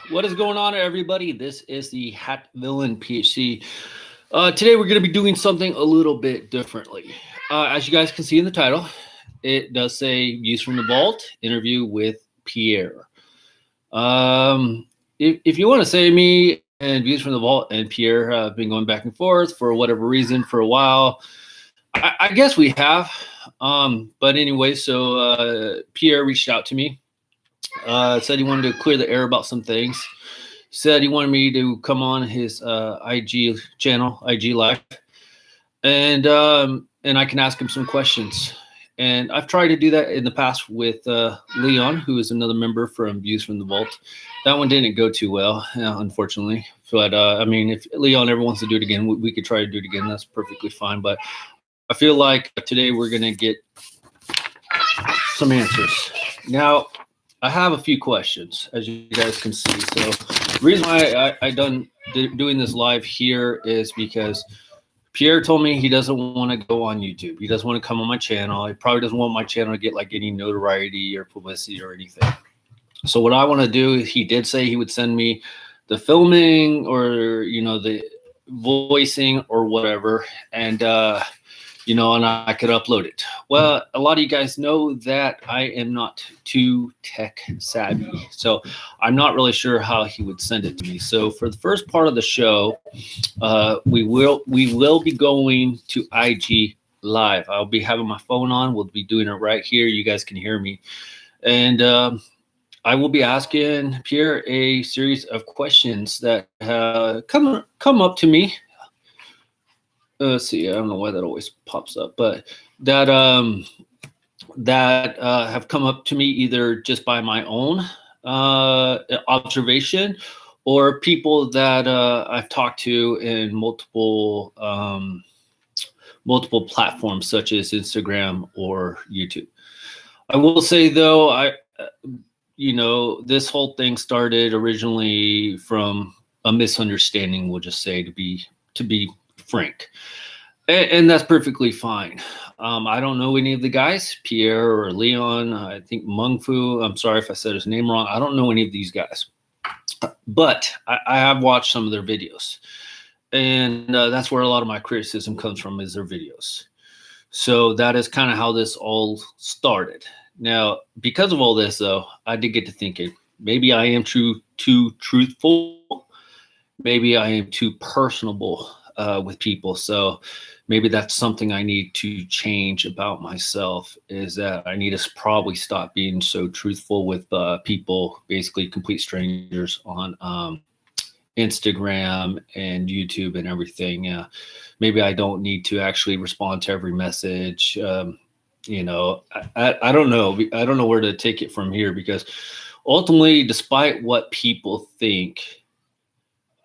What is going on, everybody? This is the Hat Villain PhD. Today, we're going to be doing something a little bit differently. As you guys can see in the title, it does say Views from the Vault interview with Pierre. If you want to say me and Views from the Vault and Pierre have been going back and forth for whatever reason for a while, I guess we have. But anyway, so Pierre reached out to me. Said he wanted to clear the air about some things. Said he wanted me to come on his IG channel, IG Live, and I can ask him some questions. And I've tried to do that in the past with Leon, who is another member from Views from the Vault. That one didn't go too well, unfortunately. But I mean, if Leon ever wants to do it again, we could try to do it again. That's perfectly fine. But I feel like today we're gonna get some answers. Now, I have a few questions, as you guys can see. So the reason why I done doing this live here is because Pierre told me he doesn't want to go on YouTube. He doesn't want to come on my channel. He probably doesn't want my channel to get like any notoriety or publicity or anything. So what I want to do is, he did say he would send me the filming or, the voicing or whatever. And, and I could upload it. Well, a lot of you guys know that I am not too tech savvy, so I'm not really sure how he would send it to me. So for the first part of the show, we will be going to IG Live. I'll be having my phone on. We'll be doing it right here. You guys can hear me, and I will be asking Pierre a series of questions that come up to me. Let's see. I don't know why that always pops up, but that have come up to me either just by my own observation, or people that I've talked to in multiple platforms such as Instagram or YouTube. I will say though, this whole thing started originally from a misunderstanding. We'll just say, to be frank, and that's perfectly fine. I don't know any of the guys, Pierre or Leon. I think Mung Fu. I'm sorry if I said his name wrong. I don't know any of these guys, but I have watched some of their videos, and that's where a lot of my criticism comes from, is their videos. So that is kind of how this all started. Now, because of all this, though, I did get to thinking, maybe I am too truthful. Maybe I am too personable with people. So maybe that's something I need to change about myself, is that I need to probably stop being so truthful with people, basically complete strangers on Instagram and YouTube and everything. Maybe I don't need to actually respond to every message. I don't know. I don't know where to take it from here, because ultimately, despite what people think,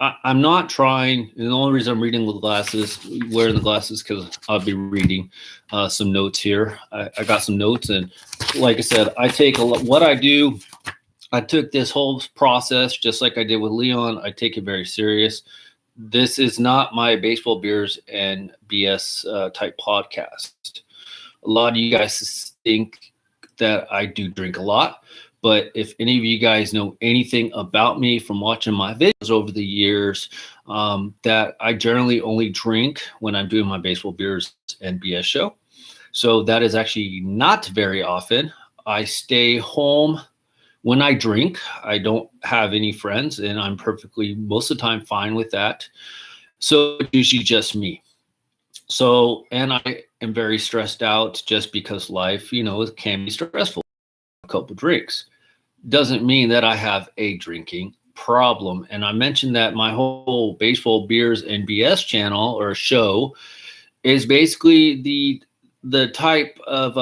I'm not trying. And the only reason I'm wearing the glasses, because I'll be reading some notes here. I got some notes, and like I said, I take what I do. I took this whole process just like I did with Leon. I take it very serious. This is not my baseball beers and BS type podcast. A lot of you guys think that I do drink a lot. But if any of you guys know anything about me from watching my videos over the years, that I generally only drink when I'm doing my baseball beers and BS show. So that is actually not very often. I stay home when I drink. I don't have any friends, and I'm perfectly, most of the time, fine with that. So it's usually just me. So, and I am very stressed out just because life, it can be stressful. A couple drinks doesn't mean that I have a drinking problem. And I mentioned that my whole baseball beers and BS channel or show is basically the type of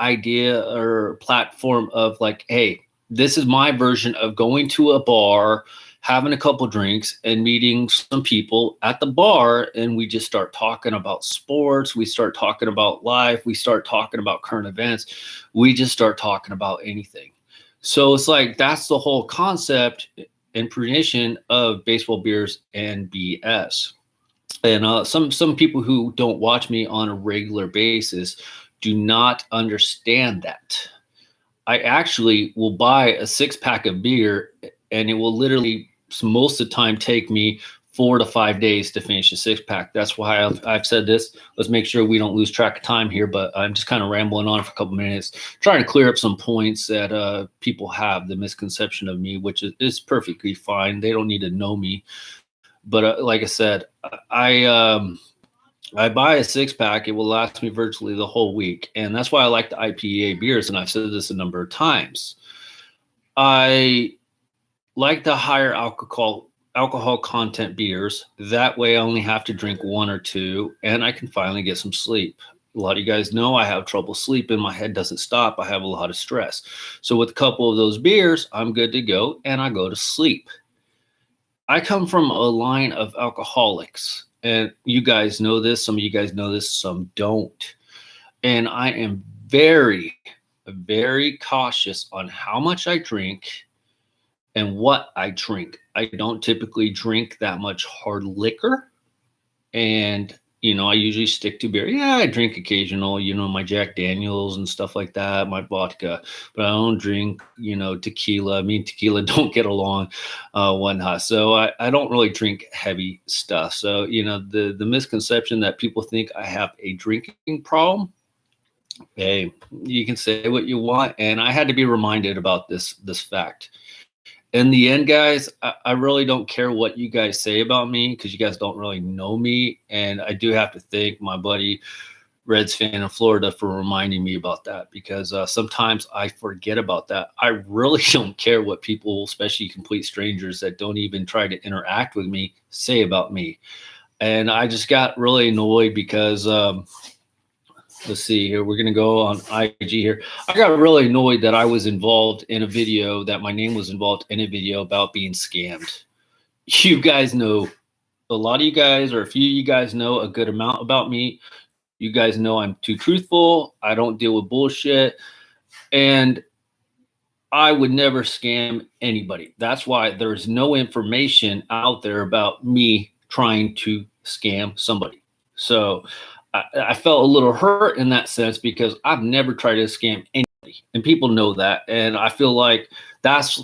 idea or platform of like, hey, this is my version of going to a bar, having a couple drinks, and meeting some people at the bar, and we just start talking about sports. We start talking about life. We start talking about current events. We just start talking about anything. So it's like, that's the whole concept and tradition of baseball beers and BS. And some people who don't watch me on a regular basis do not understand that. I actually will buy a 6-pack of beer and it will literally most of the time take me 4 to 5 days to finish a 6-pack. That's why I've said this. Let's make sure we don't lose track of time here, but I'm just kind of rambling on for a couple minutes, trying to clear up some points that people have the misconception of me, which is perfectly fine. They don't need to know me. But like I said, I buy a 6-pack. It will last me virtually the whole week. And that's why I like the IPA beers. And I've said this a number of times. I like the higher alcohol content beers. That way I only have to drink 1 or 2 and I can finally get some sleep. A lot of you guys know I have trouble sleeping. My head doesn't stop. I have a lot of stress. So with a couple of those beers, I'm good to go and I go to sleep. I come from a line of alcoholics. And you guys know this. Some of you guys know this. Some don't. And I am very, very cautious on how much I drink and what I drink. I don't typically drink that much hard liquor. And, I usually stick to beer. Yeah, I drink occasional, my Jack Daniels and stuff like that, my vodka. But I don't drink, tequila. Me and tequila don't get along, whatnot. So I don't really drink heavy stuff. So, the misconception that people think I have a drinking problem, hey, you can say what you want. And I had to be reminded about this fact. In the end, guys, I really don't care what you guys say about me because you guys don't really know me. And I do have to thank my buddy Reds fan in Florida for reminding me about that because sometimes I forget about that. I really don't care what people, especially complete strangers that don't even try to interact with me, say about me. And I just got really annoyed because let's see here. We're going to go on IG here. I got really annoyed that I was involved in a video, that my name was involved in a video about being scammed. You guys know, a lot of you guys, or a few of you guys know a good amount about me. You guys know I'm too truthful. I don't deal with bullshit. And I would never scam anybody. That's why there's no information out there about me trying to scam somebody. So I felt a little hurt in that sense because I've never tried to scam anybody, and people know that. And I feel like that's,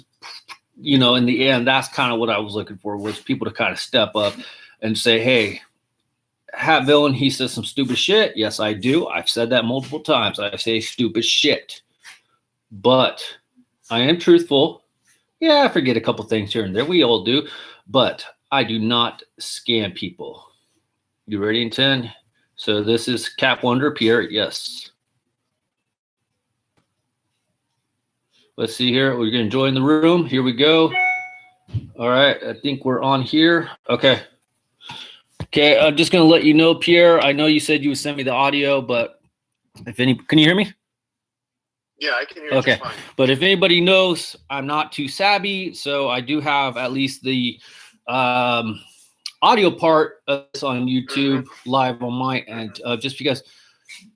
in the end, that's kind of what I was looking for, was people to kind of step up and say, hey, Hat Villain, he says some stupid shit. Yes, I do. I've said that multiple times. I say stupid shit, but I am truthful. Yeah, I forget a couple things here and there. We all do, but I do not scam people. You ready in 10? So this is Cap Wonder, Pierre. Yes. Let's see here. We're going to join the room. Here we go. All right. I think we're on here. Okay. Okay. I'm just going to let you know, Pierre. I know you said you would send me the audio, but can you hear me? Yeah, I can hear you. Okay. Fine. But if anybody knows, I'm not too savvy. So I do have at least the audio part of this on YouTube live on my end, just because,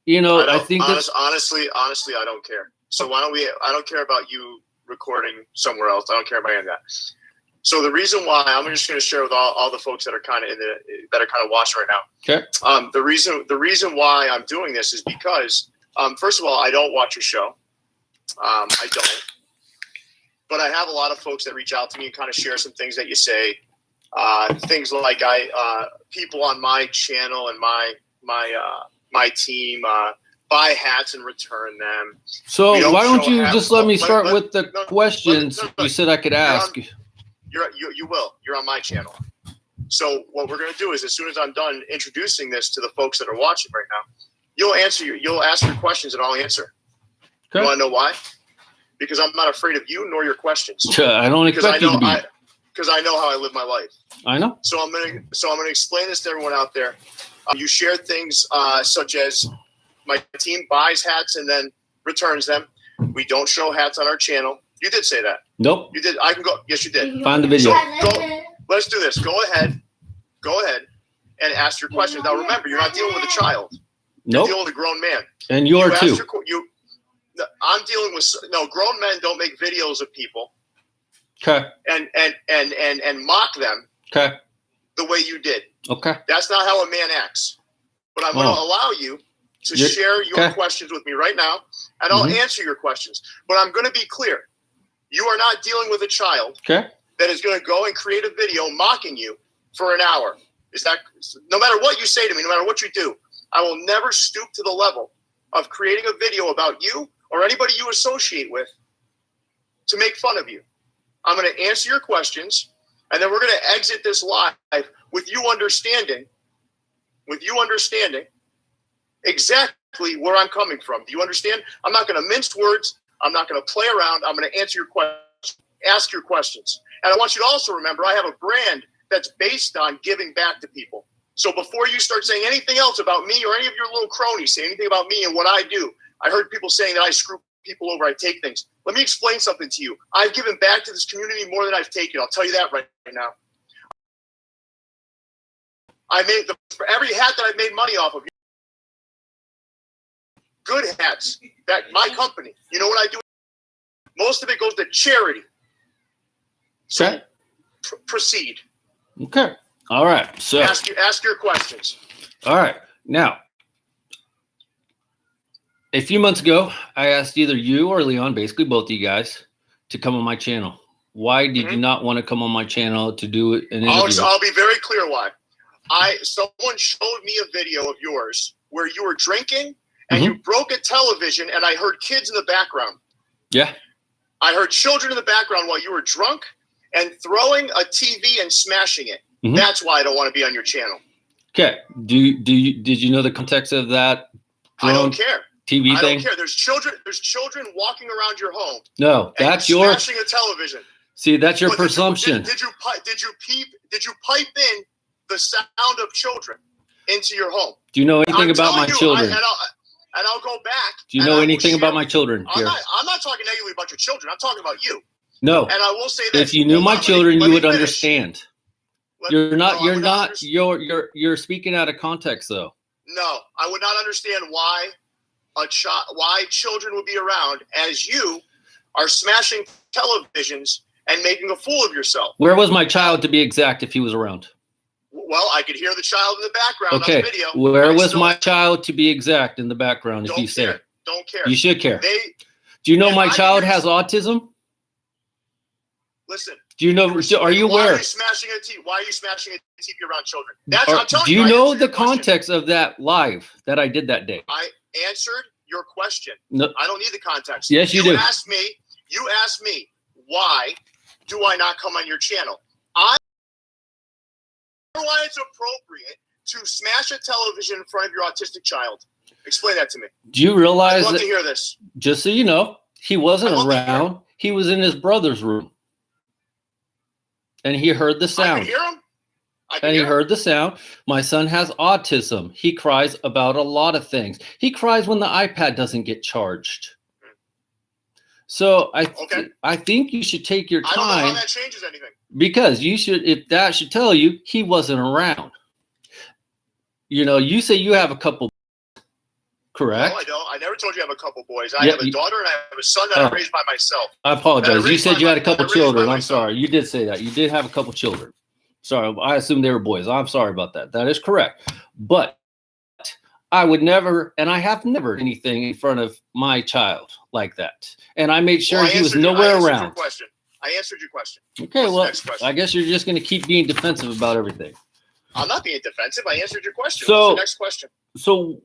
I think honestly, I don't care. So I don't care about you recording somewhere else. I don't care about any of that. So the reason why, I'm just going to share with all the folks that are kind of watching right now. Okay. The reason why I'm doing this is because, first of all, I don't watch your show. I don't. But I have a lot of folks that reach out to me and kind of share some things that you say. Things like people on my channel and my team buy hats and return them. So why don't you just let me start with the questions you said I could ask? You will. You're on my channel. So what we're going to do is, as soon as I'm done introducing this to the folks that are watching right now, you'll ask your questions and I'll answer. Okay. You want to know why? Because I'm not afraid of you nor your questions. I don't expect you to be. Because I know how I live my life. I know. So I'm gonna explain this to everyone out there. You share things such as my team buys hats and then returns them. We don't show hats on our channel. You did say that. Nope. You did. I can go. Yes, you did. Find the video. So let's do this. Go ahead and ask your questions. Now remember, you're not dealing with a child. You're dealing with a grown man. And you are too. I'm dealing with grown men don't make videos of people. Okay. And mock them. Okay. The way you did. Okay. That's not how a man acts. But I'm going to allow you to share your questions with me right now, and I'll answer your questions. But I'm going to be clear. You are not dealing with a child. Okay. that is going to go and create a video mocking you for an hour. Is that, no matter what you say to me, no matter what you do, I will never stoop to the level of creating a video about you or anybody you associate with to make fun of you. I'm going to answer your questions, and then we're going to exit this live with you understanding exactly where I'm coming from. Do you understand? I'm not going to mince words. I'm not going to play around. I'm going to answer your questions, ask your questions. And I want you to also remember, I have a brand that's based on giving back to people. So before you start saying anything else about me or any of your little cronies, say anything about me and what I do. I heard people saying that I screw people over, I take things. Let me explain something to you. I've given back to this community more than I've taken. I'll tell you that right now. I made for every hat that I've made money off of, good hats, that my company, you know what I do? Most of it goes to charity. So Okay. Proceed. Okay. All right. So ask your questions. all right. Now, a few months ago, I asked either you or Leon, basically both of you guys, to come on my channel. Why did you not want to come on my channel to do an interview? I'll be very clear why. Someone showed me a video of yours where you were drinking and you broke a television, and I heard kids in the background. Yeah. I heard children in the background while you were drunk and throwing a TV and smashing it. That's why I don't want to be on your channel. Okay. Did you know the context of that? I don't care. TV thing? I don't care. There's children walking around your home. No, that's your smashing a television. See, that's your presumption. Did you pipe in the sound of children into your home? Do you know anything about my children? And I'll go back. Do you know anything about my children? I'm not talking negatively about your children. I'm talking about you. No. And I will say this. If you knew my children, you would understand. You're speaking out of context, though. No, I would not understand why children would be around as you are smashing televisions and making a fool of yourself. Where was my child, to be exact, if he was around? Well, I could hear the child in the background on the video. Where was my child, to be exact, in the background, if you say? Don't care. You should care. Do you know my child has autism? Listen. Do you know? Are you aware? Why are you smashing a TV around children? Do you know the context of that live that I did that day? I answered your question. No. I don't need the context. Yes, you do. You asked me, why do I not come on your channel? Why it's appropriate to smash a television in front of your autistic child. Explain that to me. Do you realize I'd love to hear this. Just so you know, he wasn't around. He was in his brother's room. And he heard the sound. I can hear him. He heard the sound. My son has autism. He cries about a lot of things. He cries when the iPad doesn't get charged. So I think you should take your time. I don't know how that changes anything. Because you should, if that should tell you, he wasn't around. You know, you say you have a couple, correct? No, I don't. I never told you I have a couple boys. I have a daughter and I have a son that I raised by myself. I apologize. You said you had a couple children. I'm sorry. You did say that. You did have a couple children. Sorry. I assumed they were boys. I'm sorry about that. That is correct. But I would never, and I have never anything in front of my child like that. And I made sure he was nowhere around. I answered your question. Okay, well, I guess you're just going to keep being defensive about everything. I'm not being defensive. I answered your question. What's the next question? So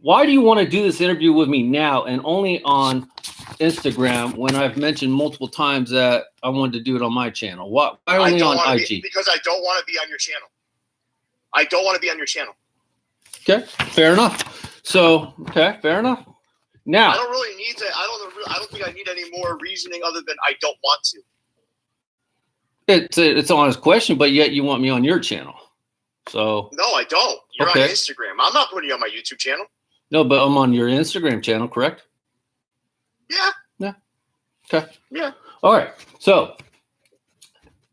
why do you want to do this interview with me now and only on Instagram when I've mentioned multiple times that I wanted to do it on my channel? Why only on IG? Because I don't want to be on your channel. I don't want to be on your channel. Okay, fair enough. So, okay, fair enough. Now, I don't really need to. I don't think I need any more reasoning other than I don't want to. It's an honest question, but yet you want me on your channel. So no, I don't. You're on Instagram. I'm not putting you on my YouTube channel. No, but I'm on your Instagram channel, correct? Yeah. Yeah. Okay. Yeah. All right. So,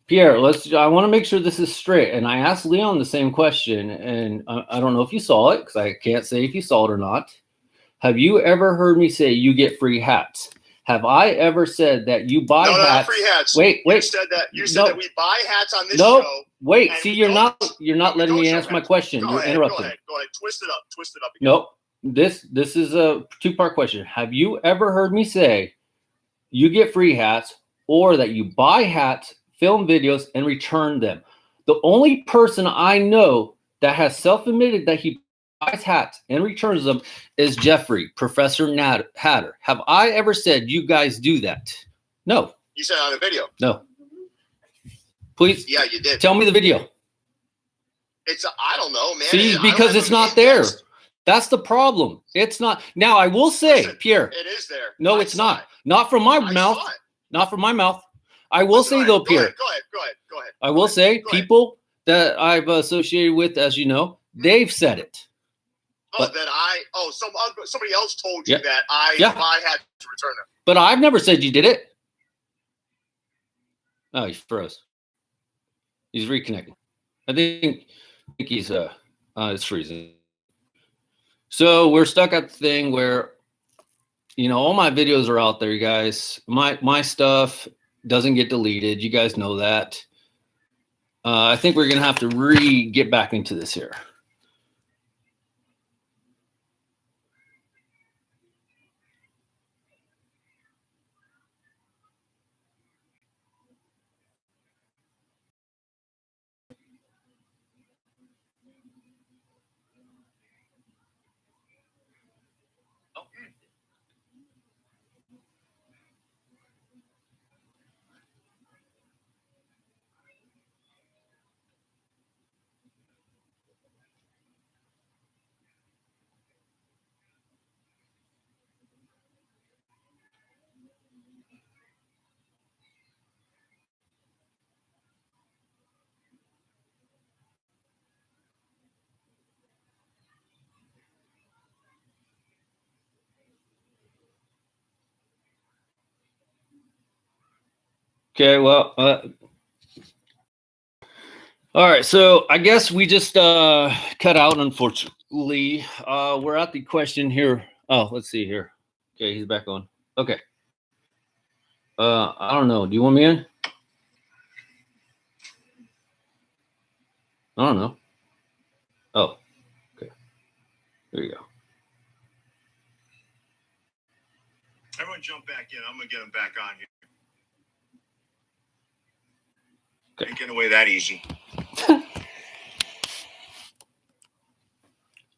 Pierre, I want to make sure this is straight. And I asked Leon the same question, and I don't know if you saw it because I can't say if you saw it or not. Have you ever heard me say you get free hats? Have I ever said that you buy hats? No, not free hats. Wait. You said that we buy hats on this show. Wait. See, you're not letting me answer my question. You're interrupting. Go ahead. Twist it up. Again. Nope. This is a two-part question. Have you ever heard me say you get free hats or that you buy hats film videos, and return them. The only person I know that has self-admitted that he buys hats and returns them is Jeffrey, Professor Hatter. Have I ever said you guys do that? No. You said on a video. No. Please. Yeah, you did. Tell me the video. I don't know, man. See, because it's not there. That's the problem. It's not. Now, I will say, Listen, Pierre. It is there. No, it's not. Not from my mouth. Not from my mouth. I will say, though, Pierre. Go ahead. I will say, people that I've associated with, as you know, they've said it. Somebody else told you that I had to return them. But I've never said you did it. Oh, he froze. He's reconnecting. I think he's it's freezing. So we're stuck at the thing where, all my videos are out there, you guys. My stuff doesn't get deleted. You guys know that. I think we're gonna have to get back into this here. Okay, well, all right, so I guess we just cut out, unfortunately. We're at the question here. Oh, let's see here. Okay, he's back on. Okay. I don't know. Do you want me in? I don't know. Oh, okay. There you go. Everyone jump back in. I'm going to get them back on here. Ain't getting away that easy.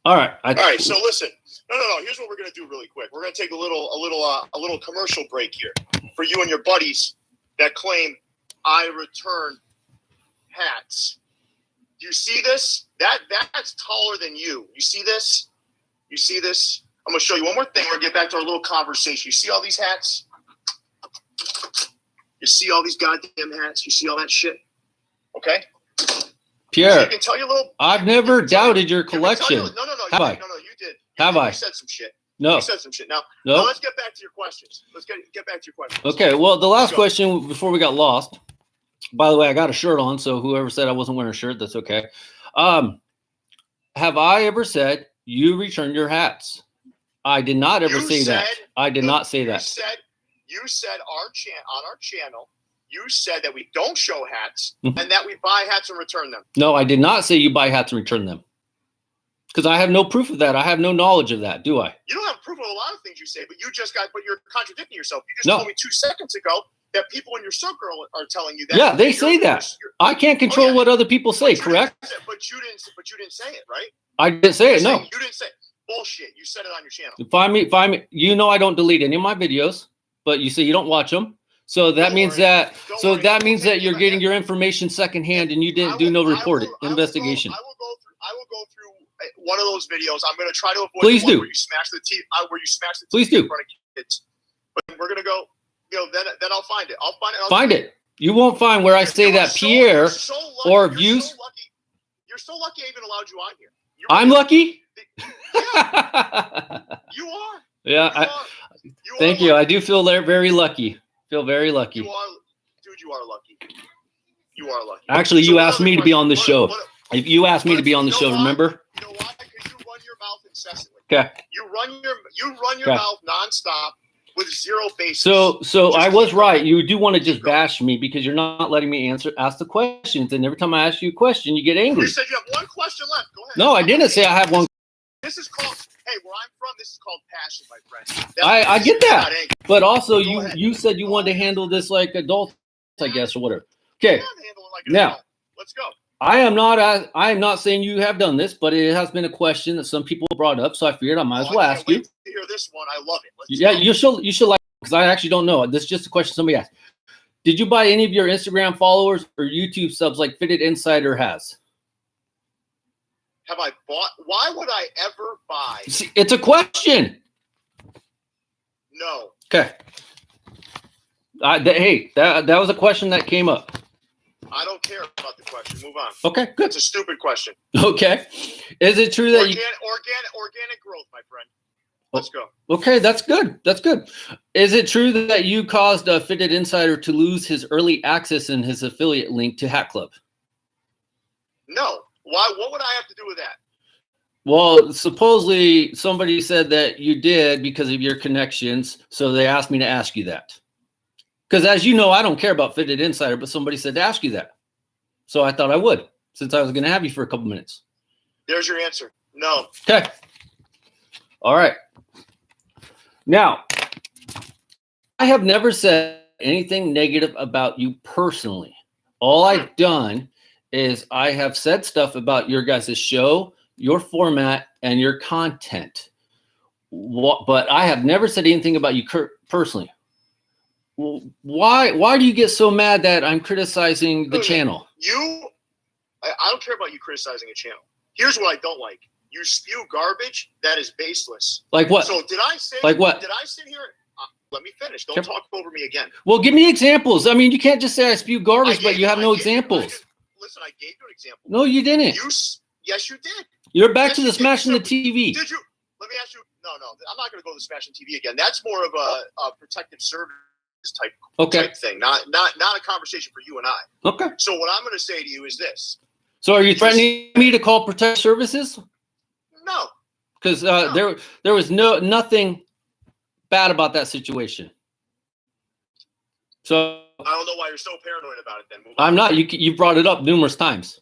All right. All right. So listen. No. Here's what we're gonna do really quick. We're gonna take a little commercial break here for you and your buddies that claim I return hats. Do you see this? That's taller than you. You see this? You see this? I'm gonna show you one more thing. We're gonna get back to our little conversation. You see all these hats? You see all these goddamn hats? You see all that shit? Okay. Pierre, so you can tell you a little. I've never doubted your collection. No. Have I? No, you did. You said some shit. No. You said some shit. Now let's get back to your questions. Let's get back to your questions. Okay. Well, the last question before we got lost. By the way, I got a shirt on, so whoever said I wasn't wearing a shirt, that's okay. Have I ever said you return your hats? I did not ever say that. I did not say that. You said on our channel. You said that we don't show hats and that we buy hats and return them. No, I did not say you buy hats and return them. Because I have no proof of that. I have no knowledge of that, do I? You don't have proof of a lot of things you say, but you're contradicting yourself. You just told me 2 seconds ago that people in your circle are telling you that. Yeah, they say that. I can't control what other people say, correct? But you didn't say it, right? I didn't say it, no. You didn't say it. Bullshit. You said it on your channel. Find me. You know I don't delete any of my videos, but you say you don't watch them. So that means that you're getting your information secondhand and you didn't do no investigation. I will go through one of those videos. I'm going to try to avoid Please do. Where you smash the TV. Please do. In front of kids. But we're going to go. Then I'll find it. Find it. You won't find where I say that Pierre or views. You're so lucky I even allowed you on here. I'm lucky. You are. Yeah. Thank you. I do feel very lucky. Feel very lucky. You are lucky. You are lucky. Actually, you asked me to be on the show. If you asked me to be on the show, remember? You know why? Because you run your mouth incessantly. Okay. You run your mouth nonstop with zero basis. So I was right. You do want to just bash me because you're not letting me ask the questions, and every time I ask you a question, you get angry. You said you have one question left. Go ahead. No, I didn't say I have one. This is called. Hey, where I'm from, this is called passion, my friend. I get that, but also you said you wanted to handle this like adults, I guess, or whatever. Okay. Handle it like an Now, adult. Let's go. I am not saying you have done this, but it has been a question that some people brought up, so I figured I might as well ask you. To hear this one, I love it. Let's go. You should like, because I actually don't know. This is just a question somebody asked. Did you buy any of your Instagram followers or YouTube subs like Fitted Insider has? Have I bought? Why would I ever buy? See, it's a question. No. Okay. Hey, that was a question that came up. I don't care about the question. Move on. Okay, good. It's a stupid question. Okay. Is it true that organic growth, my friend? Let's go. Okay, that's good. That's good. Is it true that you caused a Fitted Insider to lose his early access and his affiliate link to Hat Club? No. Why? What would I have to do with that? Well, supposedly somebody said that you did because of your connections, so they asked me to ask you that. Because as you know, I don't care about Fitted Insider, but somebody said to ask you that. So I thought I would, since I was going to have you for a couple minutes. There's your answer. No. Okay. All right. Now, I have never said anything negative about you personally. All I've done is I have said stuff about your guys' show, your format, and your content. But I have never said anything about you personally. Why do you get so mad that I'm criticizing the channel? I don't care about you criticizing a channel. Here's what I don't like. You spew garbage that is baseless. Like what? So did I say? Like what? Did I sit here? Let me finish. Don't talk over me again. Well, give me examples. I mean, you can't just say I spew garbage, but you have no examples. Listen, I gave you an example. No, you didn't. Yes, you did. You're back to the smashing the TV. Did you? Let me ask you. No. I'm not going to go to the smashing TV again. That's more of a protective service type thing, not a conversation for you and I. Okay. So what I'm going to say to you is this. So are you threatening me to call Protect Services? No. Because there was nothing bad about that situation. So I don't know why you're so paranoid about it then. I'm not. You brought it up numerous times.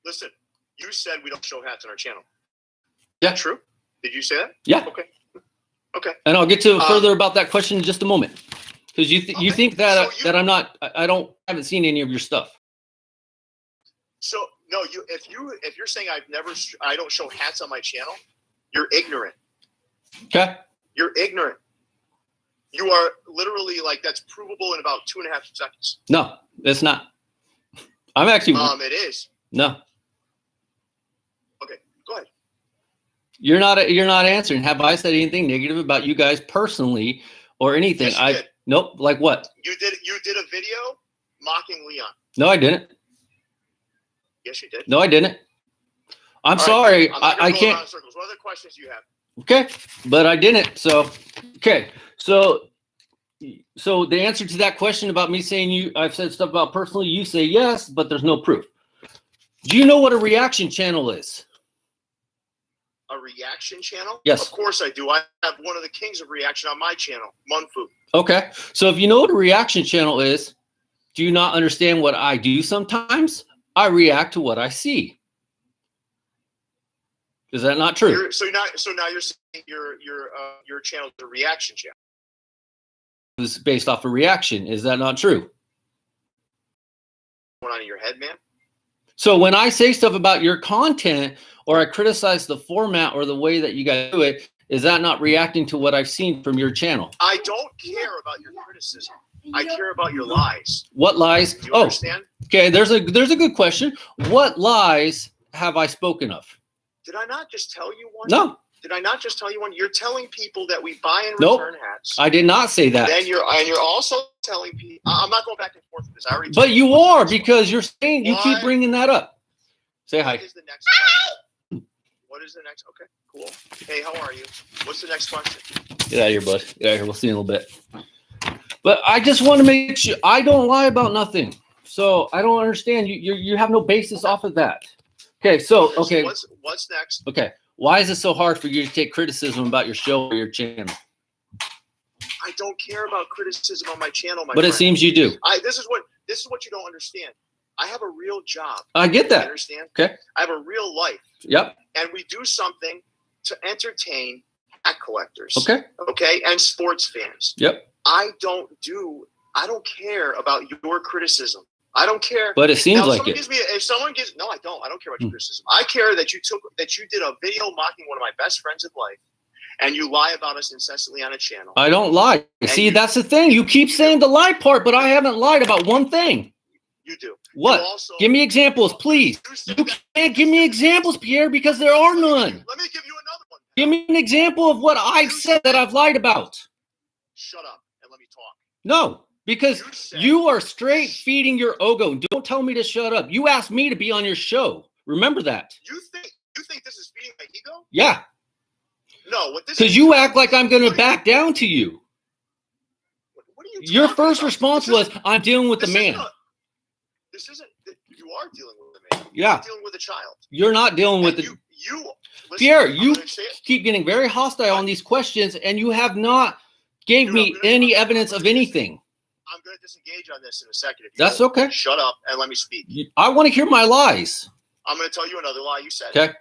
Listen, you said we don't show hats on our channel. Yeah. Is that true? Did you say that? Yeah. Okay. And I'll get to further about that question in just a moment. Because you think that that I'm not. I haven't seen any of your stuff. So no, if you're saying I don't show hats on my channel, you're ignorant. Okay. You're ignorant. You are literally like, that's provable in about 2.5 seconds. No, it's not. I'm actually. It is. No. Okay, go ahead. You're not answering. Have I said anything negative about you guys personally or anything? Yes, you did. Nope. Like what? You did a video mocking Leon. No, I didn't. Yes, you did. No, I didn't. I'm sorry. I can't. What other questions do you have? Okay, but I didn't. So, okay. So the answer to that question about me saying I've said stuff about personally, you say yes, but there's no proof. Do you know what a reaction channel is? A reaction channel? Yes. Of course I do. I have one of the kings of reaction on my channel, Munfu. Okay. So if you know what a reaction channel is, do you not understand what I do sometimes? I react to what I see. Is that not true? So now you're saying your channel is a reaction channel. It's based off a reaction. Is that not true? What's going on in your head, man? So when I say stuff about your content or I criticize the format or the way that you guys do it, is that not reacting to what I've seen from your channel? I don't care about your criticism. I care about your lies. What lies? Do you understand? Okay, there's a good question. What lies have I spoken of? Did I not just tell you one? No. Did I not just tell you one? You're telling people that we buy and Nope. return hats. I did not say that. Then you're also telling people. I'm not going back and forth with this. I already. But you are, because you're saying you keep bringing that up. Say hi. What is the next question? What is the next? Okay, cool. Hey, how are you? What's the next question? Get out of here, bud. Get out of here. We'll see you in a little bit. But I just want to make sure I don't lie about nothing. So I don't understand. You have no basis off of that. Okay, so okay. What's next? Okay. Why is it so hard for you to take criticism about your show or your channel? I don't care about criticism on my channel, my But friend. it seems you do. This is what you don't understand. I have a real job. I get that. You understand? Okay. I have a real life. Yep. And we do something to entertain hat collectors. Okay. Okay. And sports fans. Yep. I don't do I don't care about your criticism. I don't care. But it seems now, like it. If someone gives, no, I don't. I don't care about your criticism. I care that you did a video mocking one of my best friends in life, and you lie about us incessantly on a channel. I don't lie. See, that's the thing. You keep saying the lie part, but I haven't lied about one thing. You do. What? You also, give me examples, please. You can't give me examples, Pierre, because there are none. Let me give you another one. Give me an example of what I've said that I've lied about. Shut up and let me talk. No, because you are straight feeding your ego. Don't tell me to shut up. You asked me to be on your show. Remember that. You think this is feeding my ego? Yeah. No, what this is. Because you act like I'm going to back down to you. What are you Your first about? response was, I'm dealing with the man. This isn't. You are dealing with a man. Yeah. You're dealing with a child. You're not dealing with listen, Pierre, you keep getting very hostile on these questions, and you have not gave me any evidence of anything. I'm going to disengage on this in a second. That's okay. Shut up and let me speak. I want to hear my lies. I'm going to tell you another lie you said. Okay.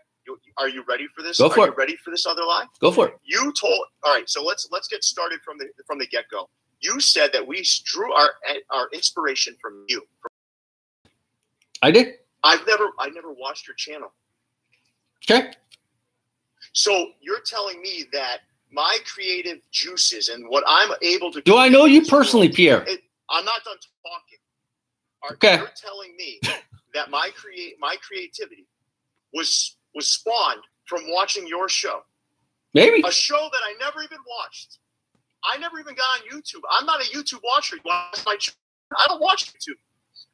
Are you ready for this? Go for it. Are you ready for this other lie? Go for it. You told. All right. So let's get started from the get go. You said that we drew our inspiration from you. I did. I never watched your channel. Okay. So you're telling me that my creative juices and what I'm able to do I know you personally, Pierre? I'm not done talking. Okay. You're telling me that my creativity was spawned from watching your show. Maybe. A show that I never even watched. I never even got on YouTube. I'm not a YouTube watcher. I don't watch YouTube.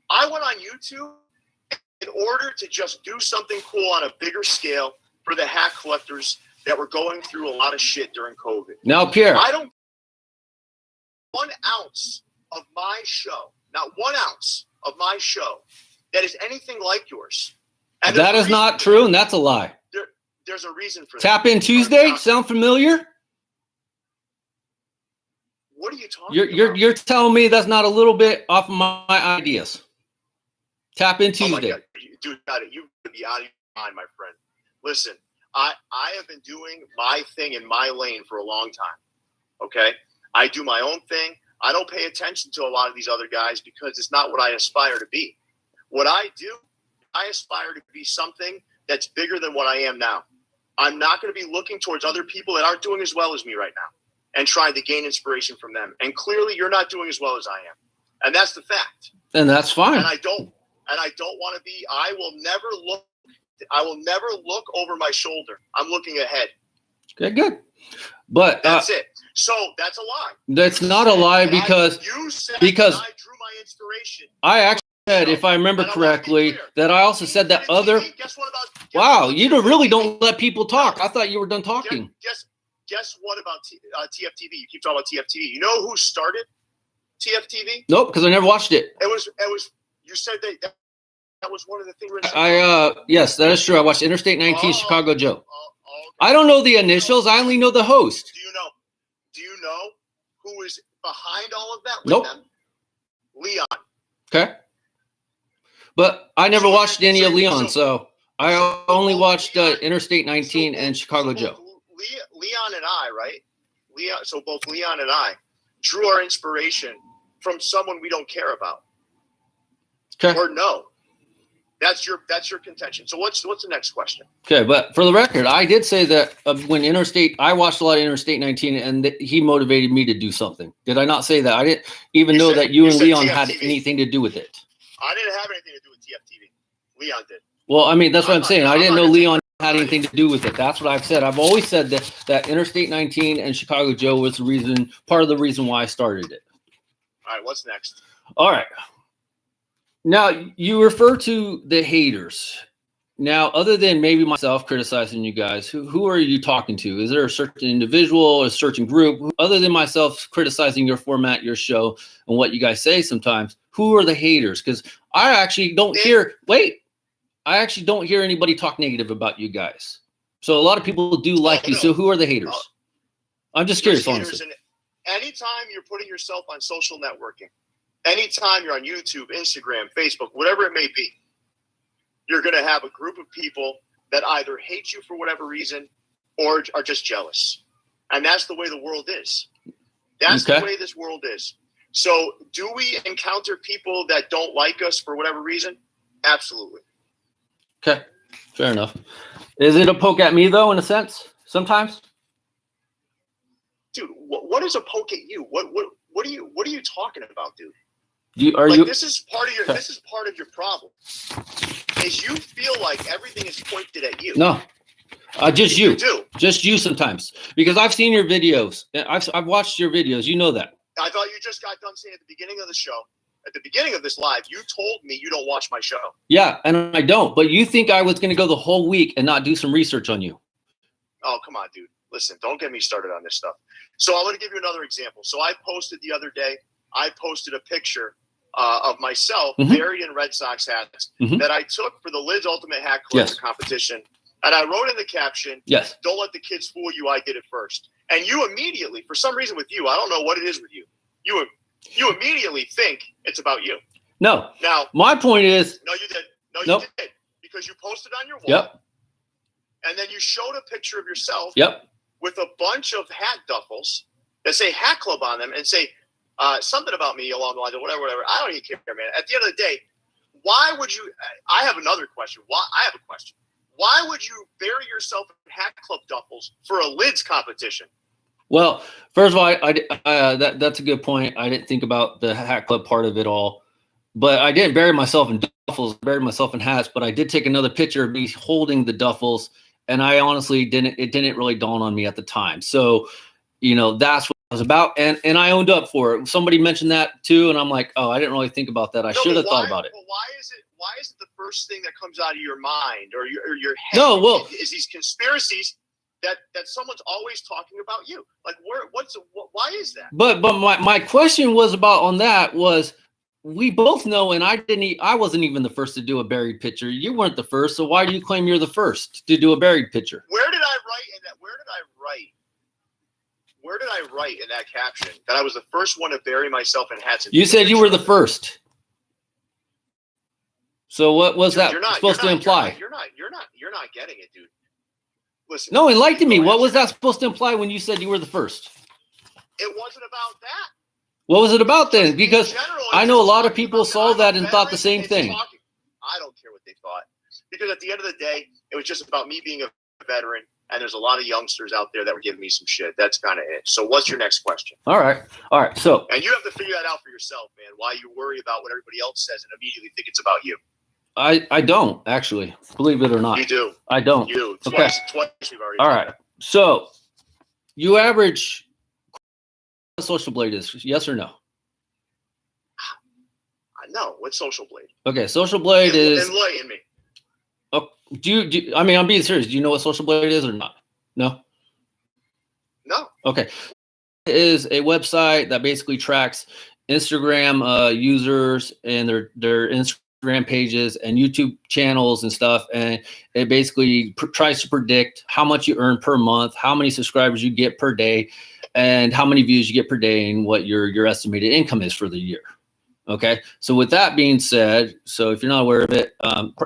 I went on YouTube in order to just do something cool on a bigger scale for the hat collectors that were going through a lot of shit during COVID. Now, Pierre. I don't 1 ounce of my show, not 1 ounce of my show that is anything like yours. And that is not true, and that's a lie. There's a reason for that. Tap In Tuesday? Sound familiar? What are you talking about? You're telling me that's not a little bit off of my ideas. Tap In Tuesday. Oh my God. Dude, you could be out of your mind, my friend. Listen, I have been doing my thing in my lane for a long time. Okay? I do my own thing. I don't pay attention to a lot of these other guys because it's not what I aspire to be. What I do, I aspire to be something that's bigger than what I am now. I'm not going to be looking towards other people that aren't doing as well as me right now and trying to gain inspiration from them. And clearly you're not doing as well as I am. And that's the fact. And that's fine. And I don't want to be, I will never look over my shoulder. I'm looking ahead. Okay, good. But that's it. So that's a lie. That's not a lie because you said I drew my inspiration. I actually said, if I remember correctly, that I also said that other. Wow, you really don't let people talk. I thought you were done talking. Guess what about TFTV? You keep talking about TFTV. You know who started TFTV? Nope, because I never watched it. It was. You said that was one of the things. Yes, that is true. I watched Interstate 19, Chicago Joe. Okay. I don't know the initials. I only know the host. Do you know who is behind all of that? Nope. Them? Leon. Okay. But I never watched any of Leon, so I only watched Interstate 19 and Chicago Joe. Leon and I, right? So both Leon and I drew our inspiration from someone we don't care about. Okay. Or no. That's your contention. So what's the next question? Okay, but for the record, I did say that when I watched a lot of Interstate 19, and he motivated me to do something. Did I not say that? I didn't even know that you and Leon TFTV. had anything to do with it. I didn't have anything to do with TFTV. Leon did. Well, I mean, that's what I'm saying. I didn't know Leon had anything to do with it. That's what I've said. I've always said that Interstate 19 and Chicago Joe was part of the reason why I started it. All right, what's next? All right. Now, you refer to the haters. Now, other than maybe myself criticizing you guys, who are you talking to? Is there a certain individual, a certain group? Other than myself criticizing your format, your show, and what you guys say sometimes, who are the haters? Because I actually don't hear anybody talk negative about you guys. So a lot of people do like you. So who are the haters? I'm just curious, honestly. Anytime you're putting yourself on social networking, anytime you're on YouTube, Instagram, Facebook, whatever it may be, you're going to have a group of people that either hate you for whatever reason or are just jealous. And that's the way the world is. That's the way this world is. So do we encounter people that don't like us for whatever reason? Absolutely. Okay, fair enough. Is it a poke at me though, in a sense? Sometimes. Dude, what is a poke at you? What are you talking about, dude? This is part of your this is part of your problem. Is you feel like everything is pointed at you. No. Just you. You do. Just you sometimes. Because I've seen your videos. I've watched your videos. You know that. I thought you just got done saying at the beginning of the show, at the beginning of this live, you told me you don't watch my show. Yeah, and I don't. But you think I was going to go the whole week and not do some research on you. Oh, come on, dude. Listen, don't get me started on this stuff. So I'm going to give you another example. So I posted the other day, I posted a picture of myself buried in Red Sox hats that I took for the Lids Ultimate Hat Collector competition. And I wrote in the caption, don't let the kids fool you, I did it first. And you immediately, for some reason with you, I don't know what it is with you, you immediately think it's about you. No. Now, my point is. No, you did. No, you did. Because you posted on your wall. And then you showed a picture of yourself with a bunch of hat duffels that say Hat Club on them and say something about me along the lines of whatever. I don't even care, man. At the end of the day, why would you – I have another question. I have a question. Why would you bury yourself in Hat Club duffels for a lids competition? Well, first of all, that's a good point. I didn't think about the Hat Club part of it all. But I didn't bury myself in duffels, buried myself in hats. But I did take another picture of me holding the duffels. And I honestly it didn't really dawn on me at the time. So, that's what it was about. And I owned up for it. Somebody mentioned that too. And I'm like, oh, I didn't really think about that. I should have thought about it. Well, why is it the first thing that comes out of your mind or your head? No, well, is these conspiracies that someone's always talking about you? Like, why is that? But my question was about on that was, we both know, and I wasn't even the first to do a buried picture. You weren't the first, so why do you claim you're the first to do a buried picture? Where did I write in that caption that I was the first one to bury myself in hats? You said you were the first. So what was that supposed to imply? You're not getting it, dude. Listen. No, enlighten me. What was that supposed to imply when you said you were the first? It wasn't about that. What was it about then? Because I know a lot of people saw that and thought the same thing. I don't care what they thought. Because at the end of the day, it was just about me being a veteran, and there's a lot of youngsters out there that were giving me some shit. That's kind of it. So what's your next question? All right. So, and you have to figure that out for yourself, man, why you worry about what everybody else says and immediately think it's about you. I don't, actually, believe it or not. You do. I don't. You do. Okay. Twice we've already All right. That. So you average what Social Blade is, yes or no? No. What's Social Blade? Okay, Social Blade is. Enlighten me. Oh, I mean, I'm being serious. Do you know what Social Blade is or not? No. No. Okay. It is a website that basically tracks Instagram users and their Instagram pages and YouTube channels and stuff, and it basically tries to predict how much you earn per month, how many subscribers you get per day, and how many views you get per day, and what your estimated income is for the year. Okay, so with that being said, so if you're not aware of it,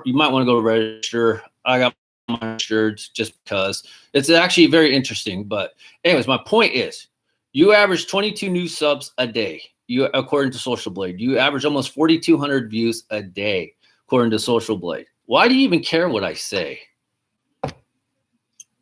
you might want to go register. I got mine registered just because it's actually very interesting. But anyways, my point is, you average 22 new subs a day. You, according to Social Blade, you average almost 4,200 views a day, according to Social Blade. Why do you even care what I say?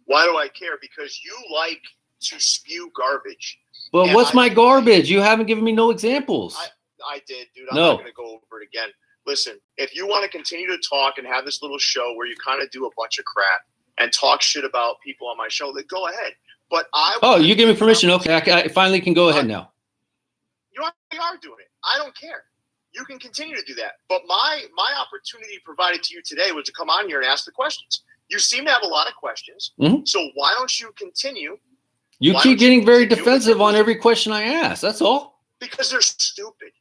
Why do I care? Because you like to spew garbage. Well, what's my garbage? You haven't given me no examples. I did, dude. I'm not going to go over it again. Listen, if you want to continue to talk and have this little show where you kind of do a bunch of crap and talk shit about people on my show, then go ahead. But you give me permission. Okay, I finally can go ahead now. You already are doing it. I don't care. You can continue to do that. But my opportunity provided to you today was to come on here and ask the questions. You seem to have a lot of questions. Mm-hmm. So why don't you continue? You keep getting very defensive on every question I ask. That's all. Because they're stupid.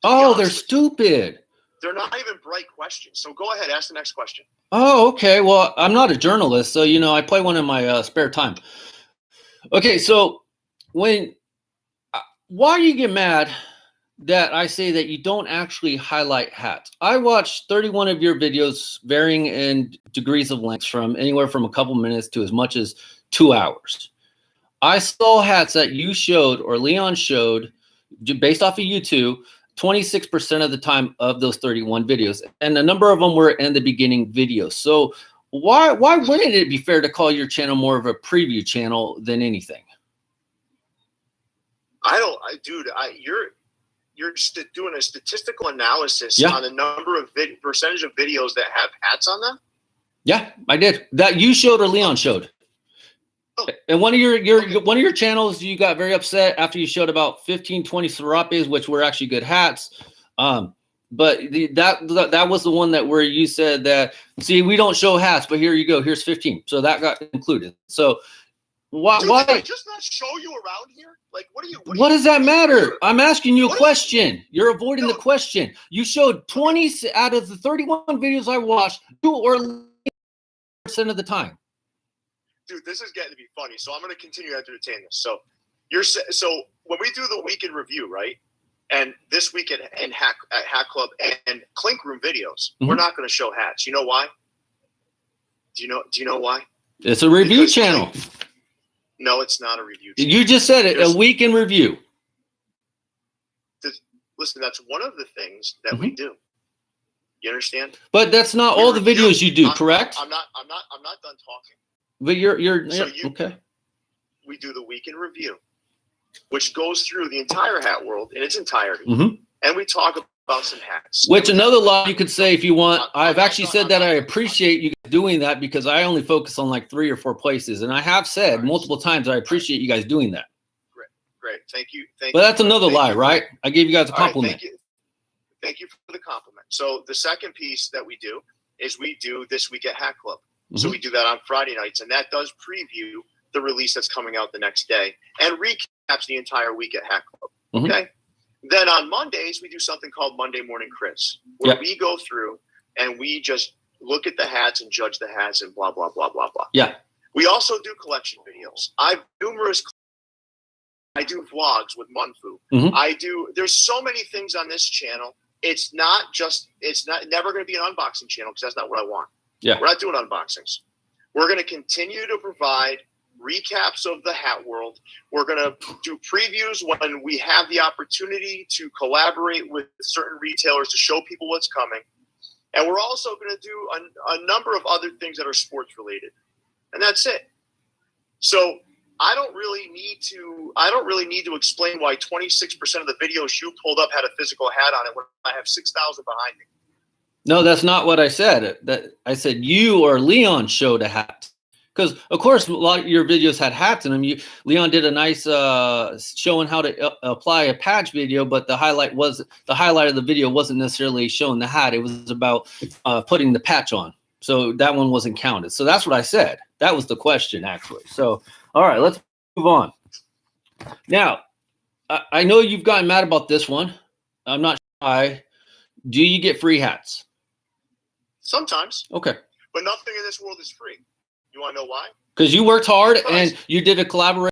Oh, they're stupid. They're not even bright questions. So go ahead, ask the next question. Oh, okay. Well, I'm not a journalist, so I play one in my spare time. Okay, so why do you get mad that I say that you don't actually highlight hats? I watched 31 of your videos, varying in degrees of length, from anywhere from a couple minutes to as much as 2 hours. I saw hats that you showed or Leon showed, based off of YouTube, 26% of the time of those 31 videos, and a number of them were in the beginning videos. So why wouldn't it be fair to call your channel more of a preview channel than anything? You're doing a statistical analysis Yeah. on the number of percentage of videos that have hats on them. Yeah, I did. That you showed or Leon showed. Oh. And one of your channels, you got very upset after you showed about 15, 20 serapes, which were actually good hats. But that was the one that where you said that, see, we don't show hats, but here you go, here's 15. So that got included. So why? Dude, did I just not show you around here? Like, what does that matter? I'm asking you a question. You're avoiding the question. You showed 20 out of the 31 videos I watched, 2 or 3% of the time. Dude, this is getting to be funny. So I'm going to continue to entertain this. So when we do the weekend review, right? And this weekend at Hat Club and Clink Room videos, we're not going to show hats. You know why? Do you know why? It's a review channel. No, it's not a review channel. You just said it, a weekend review. Listen, that's one of the things that we do. You understand? But that's not all the videos you do, correct? I'm not done talking. But okay. We do the weekend review, which goes through the entire hat world in its entirety, and we talk about some hats. Which another lie you could say if you want. I've actually said that I appreciate you guys doing that because I only focus on like 3 or 4 places, and I have said multiple times I appreciate you guys doing that. Great, thank you. But that's another lie, right? I gave you guys a compliment. Thank you for the compliment. So the second piece that we do is we do This Week at Hat Club. So we do that on Friday nights, and that does preview the release that's coming out the next day and recaps the entire week at Hat Club. Okay. Then on Mondays, we do something called Monday Morning Chris, where we go through and we just look at the hats and judge the hats and blah, blah, blah, blah, blah. Yeah. We also do collection videos. I do vlogs with Munfu. There's so many things on this channel. It's never going to be an unboxing channel because that's not what I want. Yeah. We're not doing unboxings. We're going to continue to provide recaps of the hat world. We're going to do previews when we have the opportunity to collaborate with certain retailers to show people what's coming. And we're also going to do a number of other things that are sports related. And that's it. So I don't really need to explain why 26% of the videos you pulled up had a physical hat on it when I have 6,000 behind me. No, that's not what I said. I said you or Leon showed a hat. Because, of course, a lot of your videos had hats in them. Leon did a nice showing how to apply a patch video, but the highlight of the video wasn't necessarily showing the hat. It was about putting the patch on. So that one wasn't counted. So that's what I said. That was the question, actually. So, all right, let's move on. Now, I know you've gotten mad about this one. I'm not shy. Do you get free hats? Sometimes. Okay. But nothing in this world is free. You want to know why? Because you worked hard and you did a collaboration.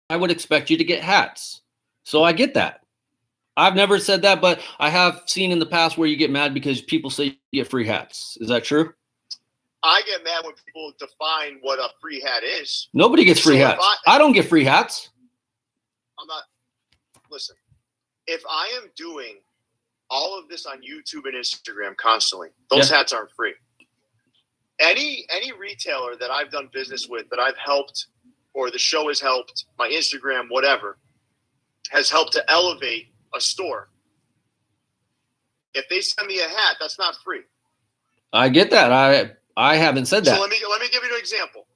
I would expect you to get hats. So I get that. I've never said that, but I have seen in the past where you get mad because people say you get free hats. Is that true? I get mad when people define what a free hat is. Nobody gets free hats. I don't get free hats. Listen, if I am doing all of this on YouTube and Instagram constantly, those hats aren't free. Any retailer that I've done business with, that I've helped, or the show has helped, my Instagram, whatever, has helped to elevate a store. If they send me a hat, that's not free. I get that. I haven't said that. So let me give you an example.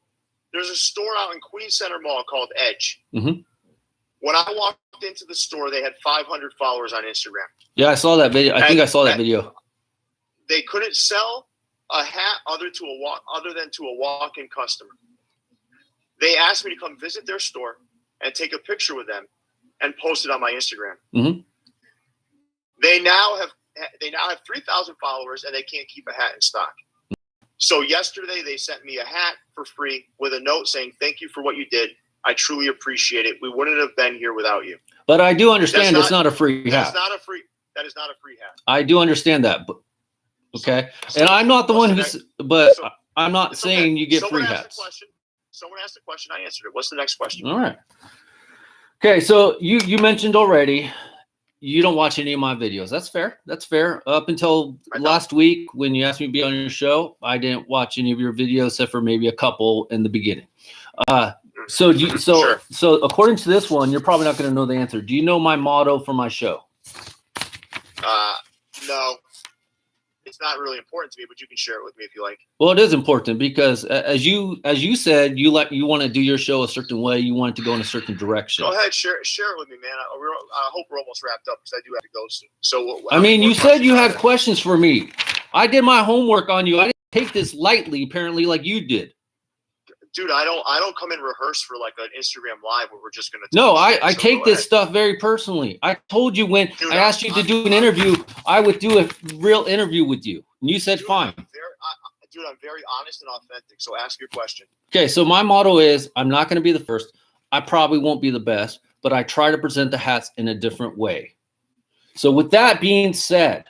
There's a store out in Queens Center Mall called Edge. When I walked into the store, they had 500 followers on Instagram. Yeah, I saw that video. I think I saw that video. They couldn't sell a hat other than to a walk-in customer. They asked me to come visit their store and take a picture with them and post it on my Instagram. They now have 3,000 followers and they can't keep a hat in stock. So yesterday they sent me a hat for free with a note saying, "Thank you for what you did. I truly appreciate it. We wouldn't have been here without you." But I do understand it's not a free hat. That is not a free hat. I do understand that. But, okay. And I'm not the one I'm not saying you get free hats. Someone asked a question. I answered it. What's the next question? All right. Okay, so you mentioned already you don't watch any of my videos. That's fair. That's fair. Up until last week when you asked me to be on your show, I didn't watch any of your videos except for maybe a couple in the beginning. So according to this one, you're probably not going to know the answer. Do you know my motto for my show? No. It's not really important to me, but you can share it with me if you like. Well, it is important because as you said, you want to do your show a certain way. You want it to go in a certain direction. Go ahead, share it with me, man. I hope we're almost wrapped up because I do have to go soon. So I mean, you said you had questions for me. I did my homework on you. I didn't take this lightly, apparently, like you did. Dude, I don't come in rehearsed for like an Instagram live where we're just gonna. No, I take this stuff very personally. I told you when I asked you to do an interview, I would do a real interview with you, and you said fine. I'm very honest and authentic. So ask your question. Okay, so my motto is I'm not going to be the first. I probably won't be the best, but I try to present the hats in a different way. So with that being said,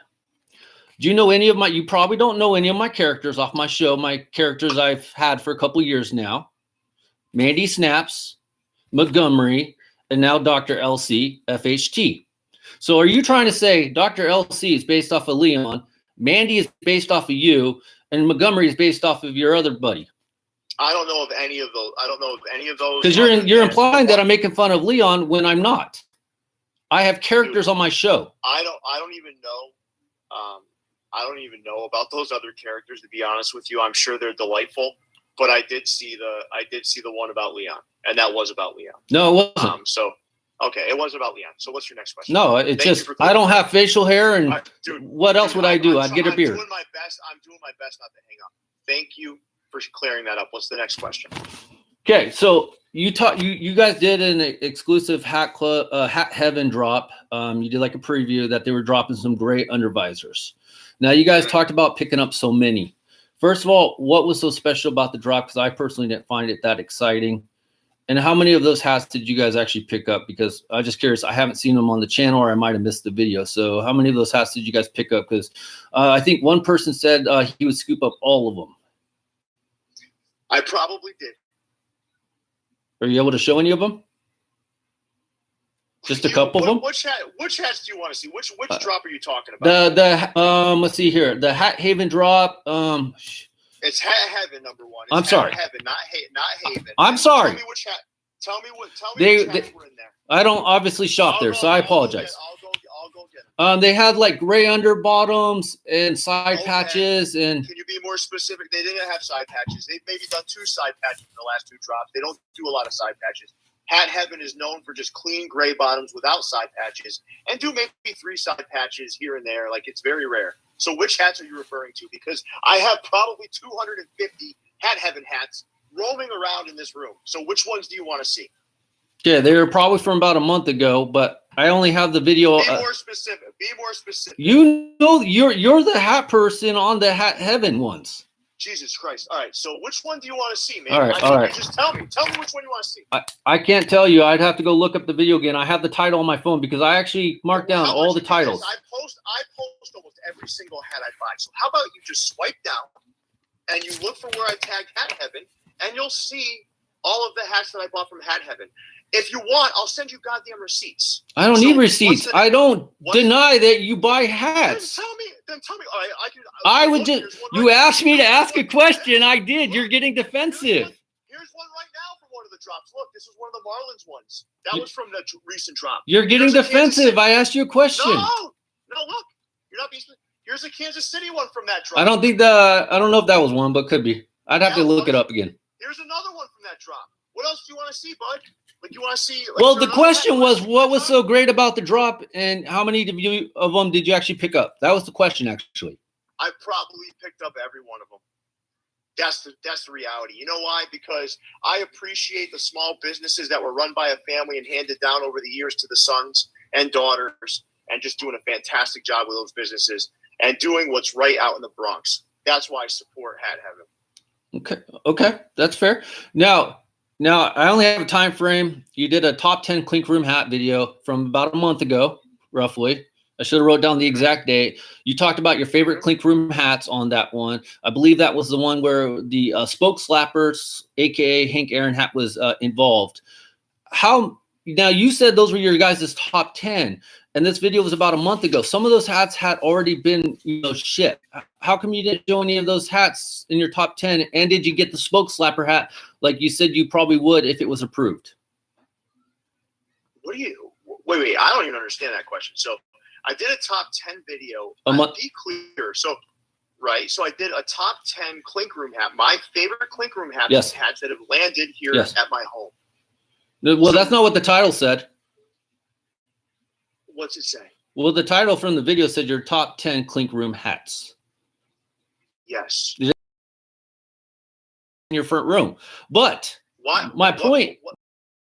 do you know any of my, you probably don't know any of my characters off my show, my characters I've had for a couple years now. Mandy Snaps, Montgomery, and now Dr. LC, FHT. So are you trying to say Dr. LC is based off of Leon, Mandy is based off of you, and Montgomery is based off of your other buddy? I don't know of any of those. I don't know of any of those. Because you're implying that I'm making fun of Leon when I'm not. I have characters on my show. I don't even know. I don't even know about those other characters, to be honest with you. I'm sure they're delightful, but I did see the one about Leon, and that was about Leon. No, it wasn't. Okay, it was about Leon. So what's your next question? No, it's just I don't have facial hair, and what else would I do? I'd get a beard. I'm doing my best not to hang up. Thank you for clearing that up. What's the next question? Okay, so you guys did an exclusive Hat Heaven drop. You did like a preview that they were dropping some great undervisors. Now you guys talked about picking up so many. First of all, what was so special about the drop? Because I personally didn't find it that exciting. And how many of those hats did you guys actually pick up? Because I'm just curious. I haven't seen them on the channel, or I might have missed the video. So how many of those hats did you guys pick up? Because I think one person said he would scoop up all of them. I probably did. Are you able to show any of them? Just a couple of them. Which hats do you want to see? Which drop are you talking about? Let's see here. The Hat Haven drop. It's Hat Heaven number one. It's I'm sorry. Hat Heaven, not Haven. I'm sorry. Tell me which hat. Tell me which hats were in there. I don't obviously shop there, so I apologize. I'll go get them. They had like gray underbottoms and side patches. And can you be more specific? They didn't have side patches. They've maybe done 2 side patches in the last 2 drops. They don't do a lot of side patches. Hat Heaven is known for just clean gray bottoms without side patches, and do maybe 3 side patches here and there. Like, it's very rare. So which hats are you referring to? Because I have probably 250 Hat Heaven hats roaming around in this room. So which ones do you want to see? Yeah, they were probably from about a month ago, but I only have the video. Be more specific. Be more specific. You know, you're the hat person on the Hat Heaven ones. Jesus Christ. All right. So which one do you want to see, man? All right. Just tell me. Tell me which one you want to see. I can't tell you. I'd have to go look up the video again. I have the title on my phone because I actually marked down all the titles. I post almost every single hat I buy. So how about you just swipe down and you look for where I tagged Hat Heaven, and you'll see all of the hats that I bought from Hat Heaven. If you want, I'll send you goddamn receipts. I don't need receipts. I don't deny that you buy hats. Then tell me. All right, I would just. You asked me to ask a question. I did. You're getting defensive. Here's one right now from one of the drops. Look, this is one of the Marlins ones. That was from the recent drop. You're getting defensive. I asked you a question. No, look. You're not being. Here's a Kansas City one from that drop. I don't know if that was one, but could be. I'd have to look it up again. Here's another one from that drop. What else do you want to see, bud? Like, you want to see? Well, the question was, what was so great about the drop, and how many of them did you actually pick up? That was the question, actually. I probably picked up every one of them. That's the reality. You know why? Because I appreciate the small businesses that were run by a family and handed down over the years to the sons and daughters, and just doing a fantastic job with those businesses and doing what's right out in the Bronx. That's why I support Hat Heaven. Okay, that's fair. Now, I only have a time frame. You did a top 10 Clink Room hat video from about a month ago, roughly. I should have wrote down the exact date. You talked about your favorite Clink Room hats on that one. I believe that was the one where the Spoke Slappers, a.k.a. Hank Aaron hat, was involved. How now you said those were your guys' top 10, and this video was about a month ago. Some of those hats had already been, shipped. How come you didn't show any of those hats in your top 10? And did you get the Spoke Slapper hat like you said you probably would if it was approved? What do you? Wait. I don't even understand that question. So I did a top 10 video. Be clear. So I did a top 10 Clink Room hat. My favorite Clink Room hats, yes. hats that have landed here at my home. Well, that's not what the title said. What's it say? Well, the title from the video said your top 10 Clink Room hats. Yes. In your front room. But my point. What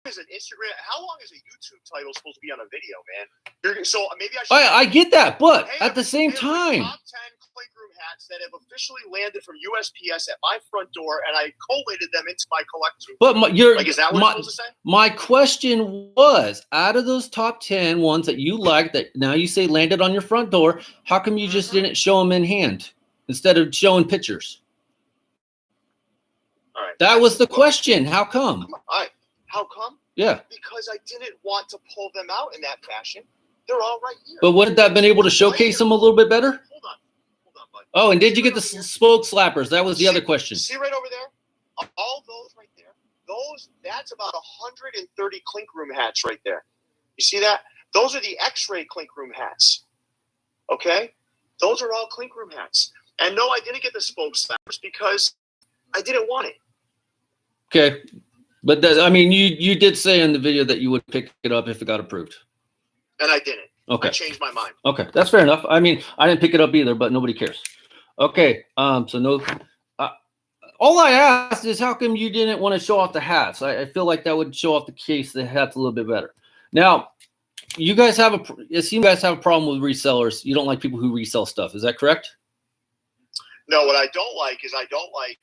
is an Instagram? How long is a YouTube title supposed to be on a video, man? So maybe I should. I get that, but at the same time. Top 10 Clink Room hats that have officially landed from USPS at my front door, and I collated them into my collection. But is that what you're supposed to say? My question was, out of those top 10 ones that you liked that now you say landed on your front door, how come you just didn't show them in hand instead of showing pictures? All right. That was the question. How come? All right. How come? Yeah. Because I didn't want to pull them out in that fashion. They're all right here. But wouldn't that have been able to showcase them a little bit better? Hold on, bud. Oh, and did you get the Spoke Slappers? That was the other question. See right over there? All those right there. That's about 130 Clink Room hats right there. You see that? Those are the X-ray Clink Room hats. Okay? Those are all Clink Room hats. And no, I didn't get the Spoke Slappers because I didn't want it. Okay. But you did say in the video that you would pick it up if it got approved. And I didn't. Okay. I changed my mind. Okay, that's fair enough. I didn't pick it up either, but nobody cares. Okay, so no. All I asked is how come you didn't want to show off the hats? I feel like that would show off the case, the hats a little bit better. Now, you guys have a problem with resellers. You don't like people who resell stuff. Is that correct? No, what I don't like is I don't like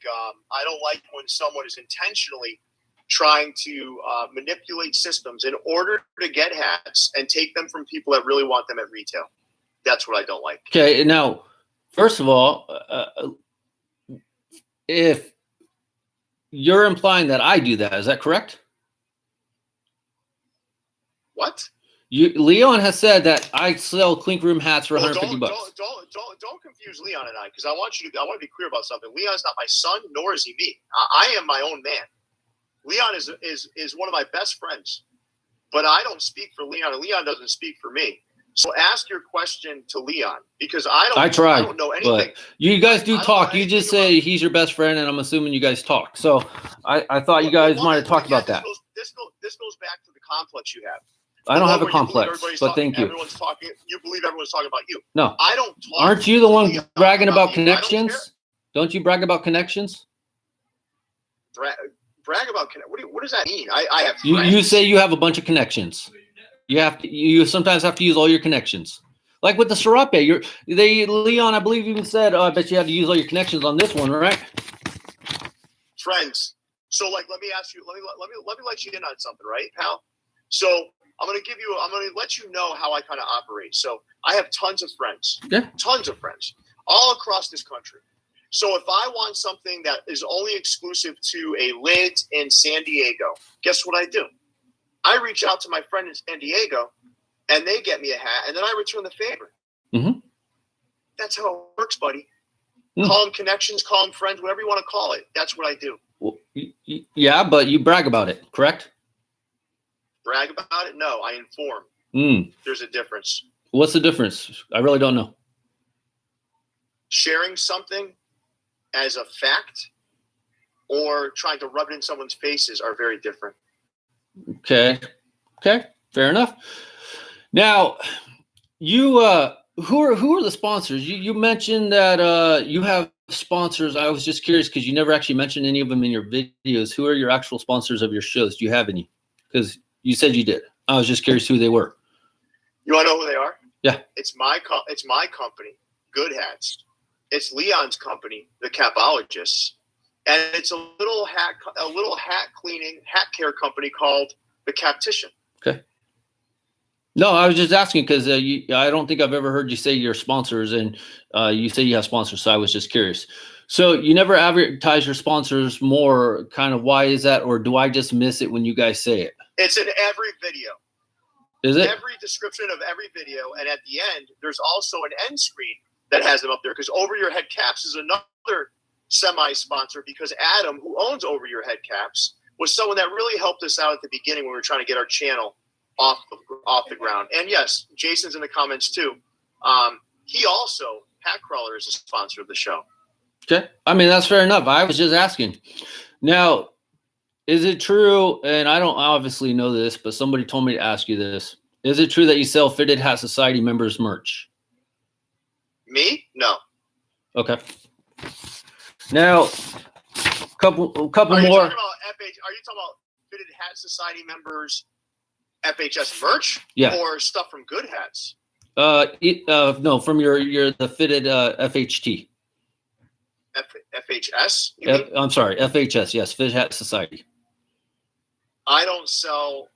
when someone is intentionally trying to manipulate systems in order to get hats and take them from people that really want them at retail. That's what I don't like. Okay, now, first of all, if you're implying that I do that, is that correct? What? Leon has said that I sell Clink Room hats for $150. Don't confuse Leon and I, because I want to be clear about something. Leon's not my son, nor is he me. I am my own man. Leon is one of my best friends, but I don't speak for Leon, and Leon doesn't speak for me. So ask your question to Leon, because I don't know anything. But you guys do talk. You just say he's your best friend, and I'm assuming you guys talk. So I thought you guys might have talked about that. This goes back to the complex you have. I don't have a complex, but thank you. Everyone's talking. You believe everyone's talking about you. No, I don't talk. Aren't you the one bragging about connections? Don't you brag about connections? Brag about what does that mean? I have you say you have a bunch of connections. You sometimes have to use all your connections. Like with the Serape, Leon, I believe, even said, "Oh, I bet you had to use all your connections on this one, right?" Friends. So, let me ask you. Let me let you in on something, right, pal? So I'm gonna let you know how I kind of operate. So I have tons of friends. Yeah. Tons of friends all across this country. So if I want something that is only exclusive to a lid in San Diego, guess what I do? I reach out to my friend in San Diego, and they get me a hat, and then I return the favor. Mm-hmm. That's how it works, buddy. Call them connections, call them friends, whatever you want to call it. That's what I do. Well, yeah, but you brag about it, correct? Brag about it? No, I inform. There's a difference. What's the difference? I really don't know. Sharing something as a fact or trying to rub it in someone's faces are very different. Okay, fair enough. Now, you who are the sponsors? You mentioned that you have sponsors. I was just curious because you never actually mentioned any of them in your videos. Who are your actual sponsors of your shows? Do you have any? Because you said you did. I was just curious who they were. You want to know who they are? Yeah. It's my company, Good Hats. It's Leon's company, the Capologists, and it's a little hat cleaning, hat care company called the Captician. Okay. No, I was just asking because I don't think I've ever heard you say your sponsors, and you say you have sponsors, so I was just curious. So you never advertise your sponsors more. Kind of why is that, or do I just miss it when you guys say it? It's in every video. Is it? Every description of every video, and at the end, there's also an end screen that has them up there, because Over Your Head Caps is another semi-sponsor, because Adam, who owns Over Your Head Caps, was someone that really helped us out at the beginning when we were trying to get our channel off the ground. And yes, Jason's in the comments too. He also, Pat Crawler, is a sponsor of the show. Okay. I mean, that's fair enough. I was just asking. Now, is it true, and I don't obviously know this, but somebody told me to ask you this. Is it true that you sell Fitted Hat Society members merch? Me? No. Okay. Now, couple more. Are you talking about Fitted Hat Society members FHS merch? Yeah. Or stuff from Good Hats? No, from the Fitted FHT. FHS? I'm sorry, FHS. Yes, Fitted Hat Society. I don't sell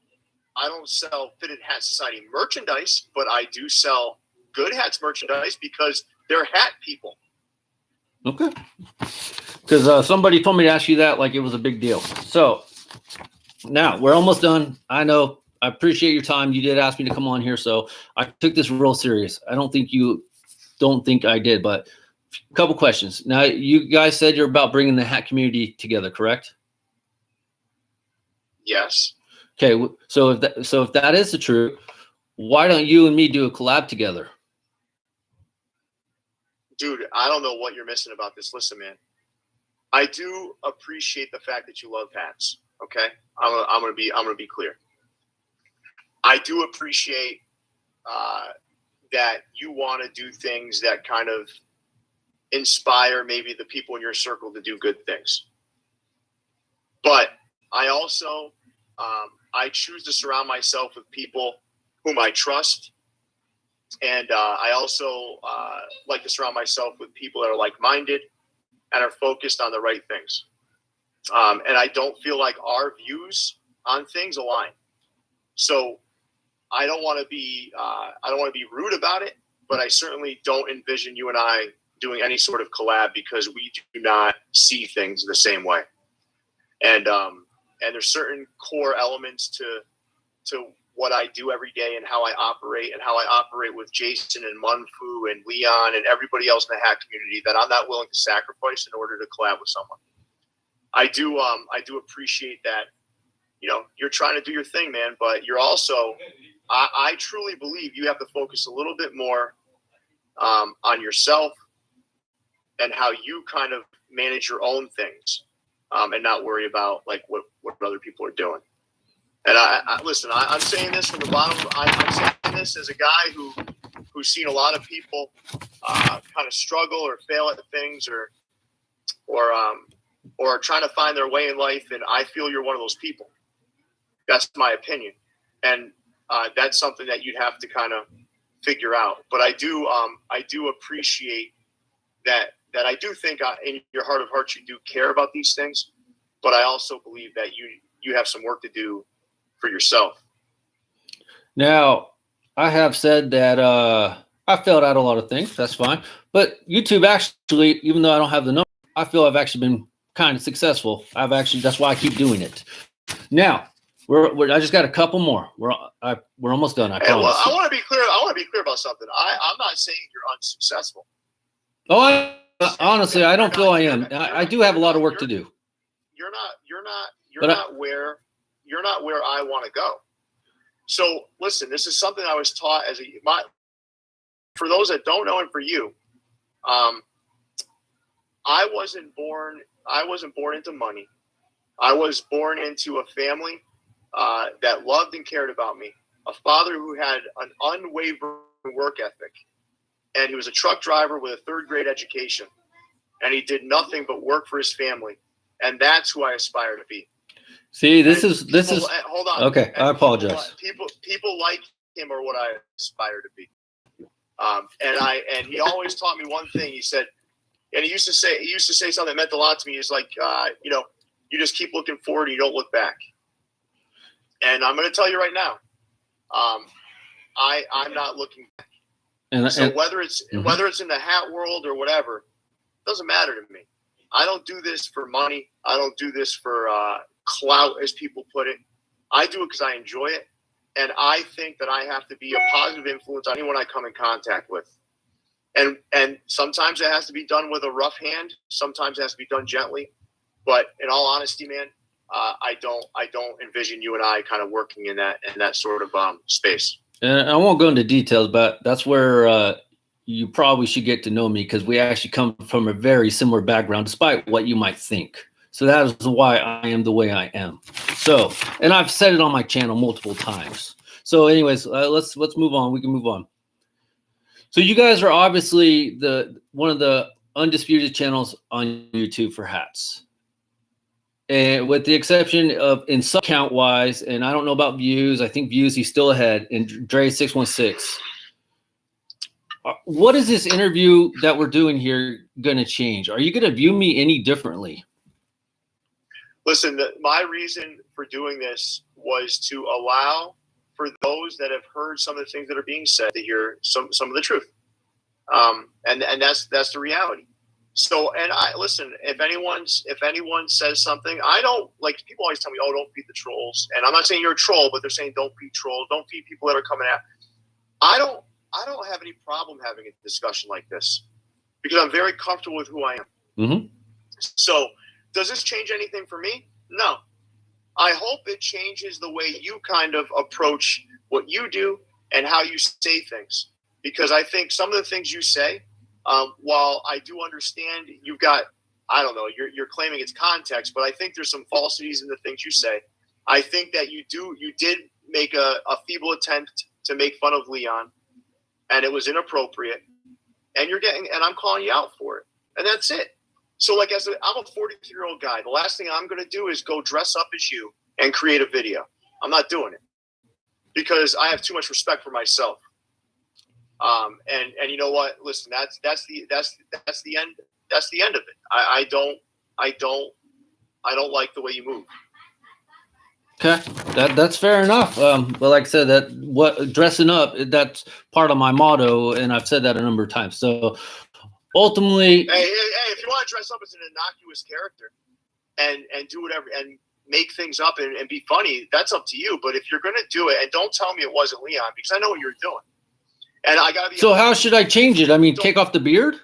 Fitted Hat Society merchandise, but I do sell Good Hats merchandise because they're hat people. Okay. Because somebody told me to ask you that like it was a big deal. So now we're almost done. I know. I appreciate your time. You did ask me to come on here, so I took this real serious. I don't think I did, but a couple questions. Now, you guys said you're about bringing the hat community together, correct? Yes. Okay. So if that is the truth, why don't you and me do a collab together? Dude, I don't know what you're missing about this. Listen, man, I do appreciate the fact that you love hats. Okay, I'm gonna be clear. I do appreciate that you want to do things that kind of inspire maybe the people in your circle to do good things. But I also I choose to surround myself with people whom I trust. And I also like to surround myself with people that are like-minded and are focused on the right things. And I don't feel like our views on things align. So I don't want to be rude about it, but I certainly don't envision you and I doing any sort of collab because we do not see things the same way. And there's certain core elements to what I do every day and how I operate with Jason and Munfu and Leon and everybody else in the hat community that I'm not willing to sacrifice in order to collab with someone. I do appreciate that, you're trying to do your thing, man, but you're also, I truly believe you have to focus a little bit more on yourself and how you kind of manage your own things and not worry about like what other people are doing. And I'm saying this from the bottom. I'm saying this as a guy who's seen a lot of people kind of struggle or fail at things or trying to find their way in life. And I feel you're one of those people. That's my opinion. And that's something that you'd have to kind of figure out. But I do appreciate that I do think in your heart of hearts, you do care about these things. But I also believe that you have some work to do for yourself. Now, I have said that I failed at a lot of things. That's fine. But YouTube actually, even though I don't have the number, I feel I've actually been kind of successful. That's why I keep doing it. Now, I just got a couple more. We're almost done. I promise. Well, I want to be clear about something. I'm not saying you're unsuccessful. Oh, honestly, I don't feel I am. I do have a lot of work to do. You're not where I want to go. So listen, this is something I was taught for those that don't know, and for you, I wasn't born into money. I was born into a family that loved and cared about me. A father who had an unwavering work ethic, and he was a truck driver with a 3rd grade education, and he did nothing but work for his family, and that's who I aspire to be. See, this is hold on. Okay, I apologize. People like him are what I aspire to be. And he always taught me one thing. He said, and he used to say something that meant a lot to me. He's like, you just keep looking forward and you don't look back. And I'm going to tell you right now, I'm not looking back. So whether it's in the hat world or whatever, it doesn't matter to me. I don't do this for money. I don't do this for clout, as people put it. I do it because I enjoy it. And I think that I have to be a positive influence on anyone I come in contact with. And sometimes it has to be done with a rough hand. Sometimes it has to be done gently. But in all honesty, man, I don't envision you and I kind of working in that sort of space. And I won't go into details, but that's where you probably should get to know me, because we actually come from a very similar background, despite what you might think. So that is why I am the way I am. So, and I've said it on my channel multiple times. So anyways, let's move on. We can move on. So you guys are obviously one of the undisputed channels on YouTube for hats. And with the exception of in sub count wise, and I don't know about views, I think views he's still ahead, and Dre 616. What is this interview that we're doing here going to change? Are you going to view me any differently? Listen, my reason for doing this was to allow for those that have heard some of the things that are being said to hear some of the truth. And that's the reality. So, and listen, if anyone says something, I don't like, people always tell me, oh, don't feed the trolls. And I'm not saying you're a troll, but they're saying don't feed trolls, don't feed people that are coming at. I don't have any problem having a discussion like this because I'm very comfortable with who I am. Mm-hmm. So does this change anything for me? No. I hope it changes the way you kind of approach what you do and how you say things. Because I think some of the things you say, while I do understand you've got, I don't know, you're claiming it's context, but I think there's some falsities in the things you say. I think that you did make a feeble attempt to make fun of Leon, and it was inappropriate, and I'm calling you out for it, and that's it. So like, I'm a 43-year-old guy. The last thing I'm going to do is go dress up as you and create a video. I'm not doing it because I have too much respect for myself. And you know what? Listen, that's the end. That's the end of it. I don't like the way you move. Okay, that's fair enough. But like I said, dressing up, that's part of my motto, and I've said that a number of times. So ultimately, hey, if you want to dress up as an innocuous character and do whatever and make things up and be funny, that's up to you. But if you're going to do it, and don't tell me it wasn't Leon, because I know what you're doing. And I gotta be. So how should I change it? I mean, take off the beard?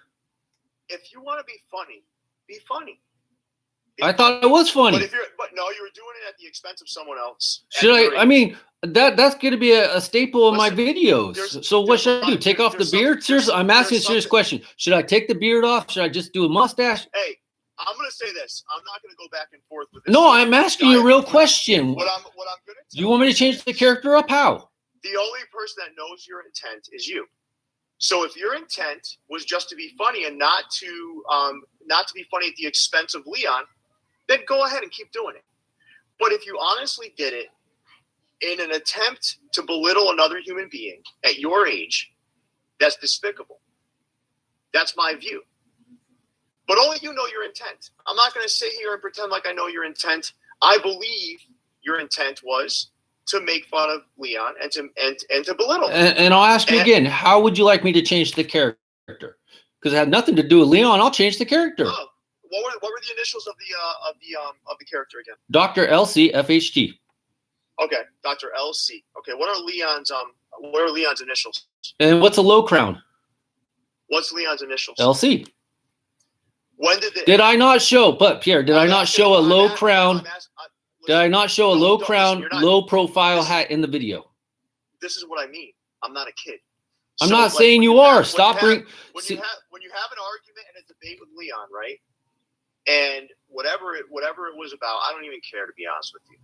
If you want to be funny, be funny. I thought it was funny. But no, you were doing it at the expense of someone else. Should I mean, that's going to be a staple of my videos. So what should I do? Take off the beard? Seriously, I'm asking a serious question. Should I take the beard off? Should I just do a mustache? Hey, I'm going to say this. I'm not going to go back and forth with this. No, I'm asking you a real question. What I'm going to tell you want me to change the character up? How? The only person that knows your intent is you. So if your intent was just to be funny and not to be funny at the expense of Leon, then go ahead and keep doing it. But if you honestly did it in an attempt to belittle another human being at your age, that's despicable. That's my view. But only you know your intent. I'm not going to sit here and pretend like I know your intent. I believe your intent was to make fun of Leon and to belittle. And I'll ask you again, how would you like me to change the character? Because it had nothing to do with Leon. I'll change the character. Oh, what were the initials of the character again? Dr. LC FHT. Okay, Dr. LC. Okay, what are Leon's initials? And what's a low crown? What's Leon's initials? LC. When did I not show? But Pierre, did I not show a low crown? Did I not show a low crown, low profile hat in the video? This is what I mean. I'm not a kid. I'm not saying you are. Stop when you have an argument and a debate with Leon, right? And whatever it was about, I don't even care, to be honest with you.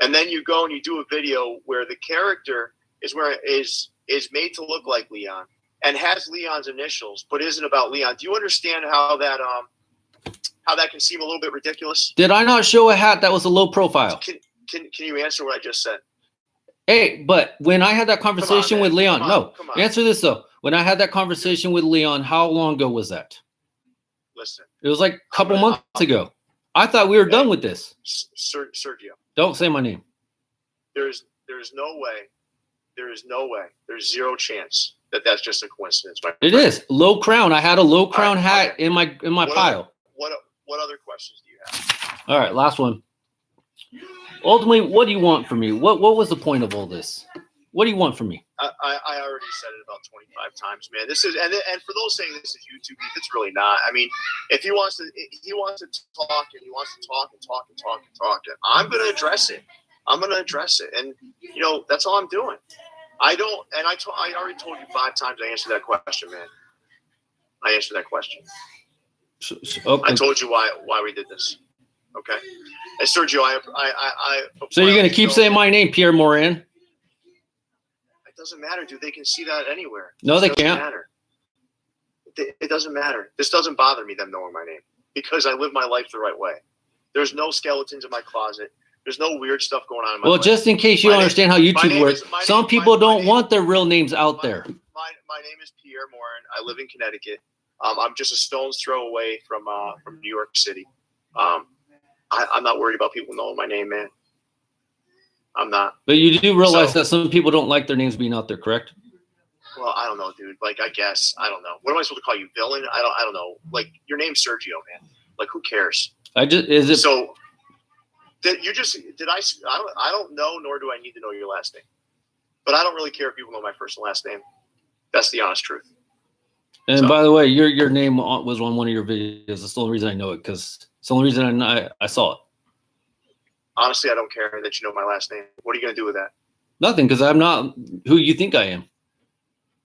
And then you go and you do a video where the character is made to look like Leon and has Leon's initials, but isn't about Leon. Do you understand how that can seem a little bit ridiculous? Did I not show a hat that was a low profile? Can you answer what I just said? Hey, but when I had that conversation with Leon, answer this though. When I had that conversation with Leon, how long ago was that? Listen, it was like a couple months ago. I thought we were done with this. Sergio, don't say my name. There's no way. There's zero chance that that's just a coincidence. It is low crown. I had a low crown hat in my pile. What what other questions do you have? All right, last one. Ultimately, what do you want from me? What was the point of all this? What do you want from me? I already said it about 25 times, man. This is and for those saying this is YouTube, it's really not. I mean, if he wants to talk and he wants to talk and talk and talk and talk, and I'm going to address it. And you know, that's all I'm doing. I already told you 5 times I answered that question, man. I answered that question. Okay. I told you why we did this. Okay. And Sergio, So you're going to keep saying my name, Pierre Morin? It doesn't matter, dude. They can see that anywhere. No, they can't. Matter. It doesn't matter. This doesn't bother me, them knowing my name, because I live my life the right way. There's no skeletons in my closet. There's no weird stuff going on in my life. Just in case you don't understand how YouTube works, some people don't want their real names out there. My name is Pierre Morin. I live in Connecticut. I'm just a stone's throw away from New York City. I'm not worried about people knowing my name, man. I'm not. But you do realize that some people don't like their names being out there, correct? Well, I don't know, dude. Like, I guess I don't know. What am I supposed to call you, villain? I don't know. Like, your name's Sergio, man. Like, who cares? I don't know, nor do I need to know your last name. But I don't really care if people know my first and last name. That's the honest truth. And by the way, your name was on one of your videos. That's the only reason I know it, because it's the only reason I saw it. Honestly, I don't care that you know my last name. What are you going to do with that? Nothing, because I'm not who you think I am.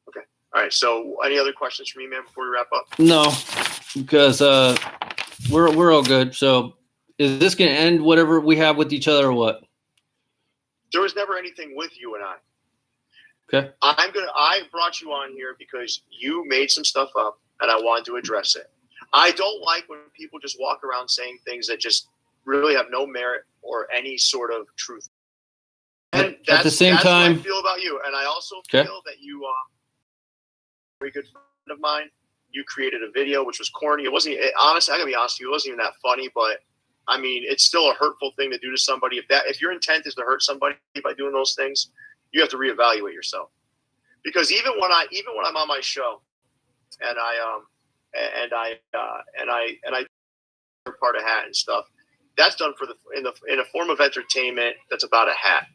Okay. All right. So any other questions for me, man, before we wrap up? No, because we're all good. So is this going to end whatever we have with each other or what? There was never anything with you and I. Okay. I brought you on here because you made some stuff up and I wanted to address it. I don't like when people just walk around saying things that just really have no merit or any sort of truth. And at the same time, what I feel about you. And I also feel that you are a very good friend of mine. You created a video which was corny. It wasn't honestly, I gotta be honest with you, it wasn't even that funny, but I mean, it's still a hurtful thing to do to somebody. If your intent is to hurt somebody by doing those things, you have to reevaluate yourself. Because even when I'm on my show and I part a hat and stuff, that's done in a form of entertainment. That's about a hat.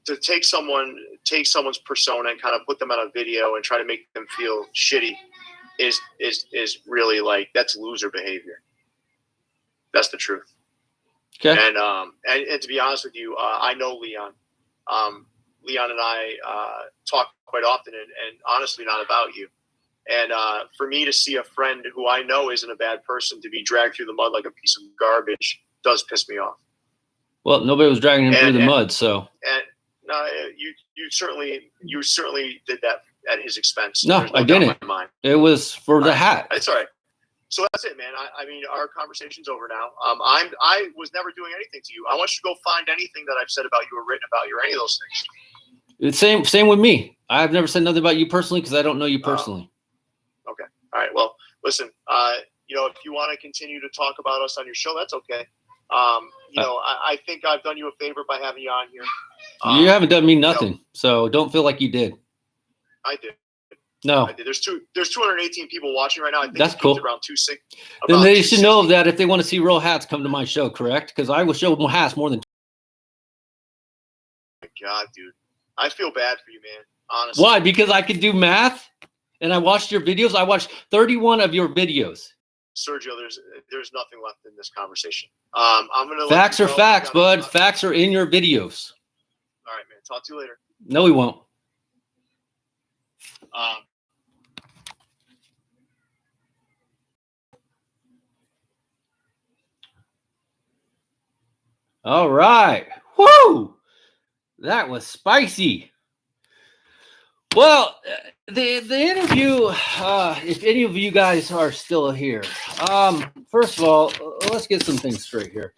To take someone's persona and kind of put them on a video and try to make them feel shitty is really like, that's loser behavior. That's the truth. Okay. And to be honest with you, I know Leon. Leon and I talk quite often, and honestly, not about you. And for me to see a friend who I know isn't a bad person to be dragged through the mud like a piece of garbage does piss me off. Well, nobody was dragging him through the mud, so. And no, you certainly did that at his expense. No, I didn't. It was for the hat. It's all right. So that's it, man. I mean, our conversation's over now. I was never doing anything to you. I want you to go find anything that I've said about you or written about you or any of those things. It's same with me. I've never said nothing about you personally because I don't know you personally. Okay. All right. Well, listen. If you want to continue to talk about us on your show, that's okay. I think I've done you a favor by having you on here. You haven't done me nothing, so don't feel like you did. I did. No. I did. There's 218 people watching right now. I think that's cool. Around 260. Then they should know that if they want to see real hats, come to my show, correct? Because I will show more hats more than. Oh my God, dude. I feel bad for you, man. Honestly. Why? Because I could do math, and I watched your videos. I watched 31 of your videos. Sergio, there's nothing left in this conversation. I'm gonna. Facts are facts, bud. Facts are in your videos. All right, man. Talk to you later. No, we won't. All right. Woo! That was spicy. Well, the interview, if any of you guys are still here, first of all, let's get some things straight here.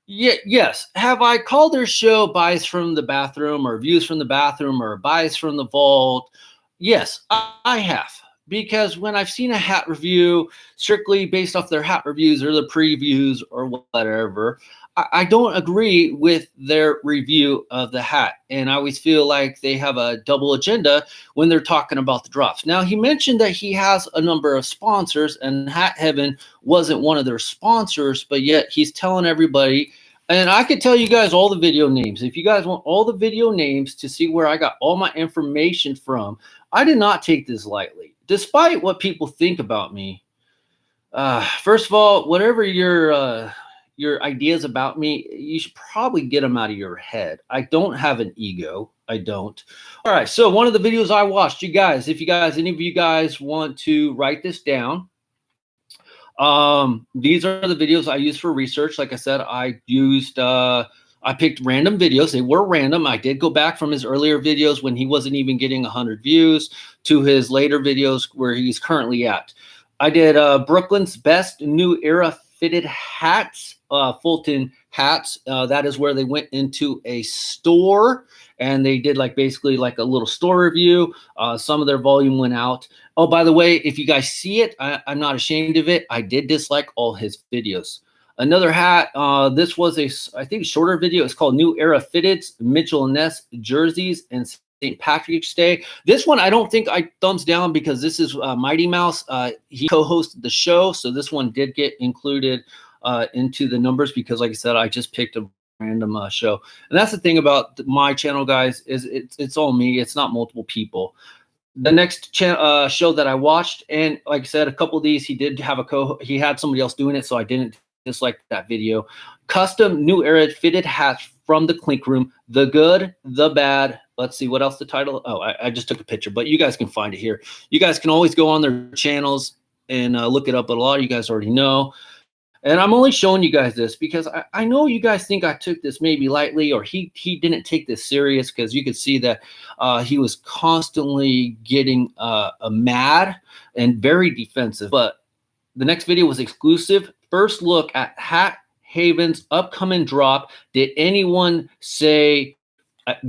Yes. Have I called their show Bias from the Bathroom or Views from the Bathroom or Bias from the Vault? Yes, I have. because when I've seen a hat review strictly based off their hat reviews or the previews or whatever, I don't agree with their review of the hat. And I always feel like they have a double agenda when they're talking about the drops. Now, he mentioned that he has a number of sponsors, and Hat Heaven wasn't one of their sponsors, but yet he's telling everybody. And I could tell you guys all the video names. If you guys want all the video names to see where I got all my information from, I did not take this lightly, despite what people think about me. First of all, whatever your ideas about me, you should probably get them out of your head. I don't have an ego. I don't. All right. So one of the videos I watched, you guys, if you guys, any of you guys want to write this down, these are the videos I use for research. Like I said, I picked random videos. They were random. I did go back from his earlier videos when he wasn't even getting 100 views to his later videos where he's currently at. I did Brooklyn's best new era fitted hats, Fulton hats. That is where they went into a store and they did like basically like a little store review. Some of their volume went out. Oh, by the way, if you guys see it, I'm not ashamed of it. I did dislike all his videos. Another hat. This was I think, shorter video. It's called New Era Fitteds, Mitchell & Ness jerseys and St. Patrick's Day. This one, I don't think I thumbs down because this is Mighty Mouse. He co-hosted the show, so this one did get included into the numbers because, like I said, I just picked a random show. And that's the thing about my channel, guys, is it's all me. It's not multiple people. The next show that I watched, and like I said, a couple of these, he did have he had somebody else doing it, so I didn't dislike that video. Custom New Era fitted hats from the Clink Room. The good, the bad. Let's see what else the title. Oh, I just took a picture, but you guys can find it here. You guys can always go on their channels and look it up, but a lot of you guys already know. And I'm only showing you guys this because I know you guys think I took this maybe lightly, or he didn't take this serious, because you could see that he was constantly getting mad and very defensive. But the next video was exclusive. First look at Hat Haven's upcoming drop. Did anyone say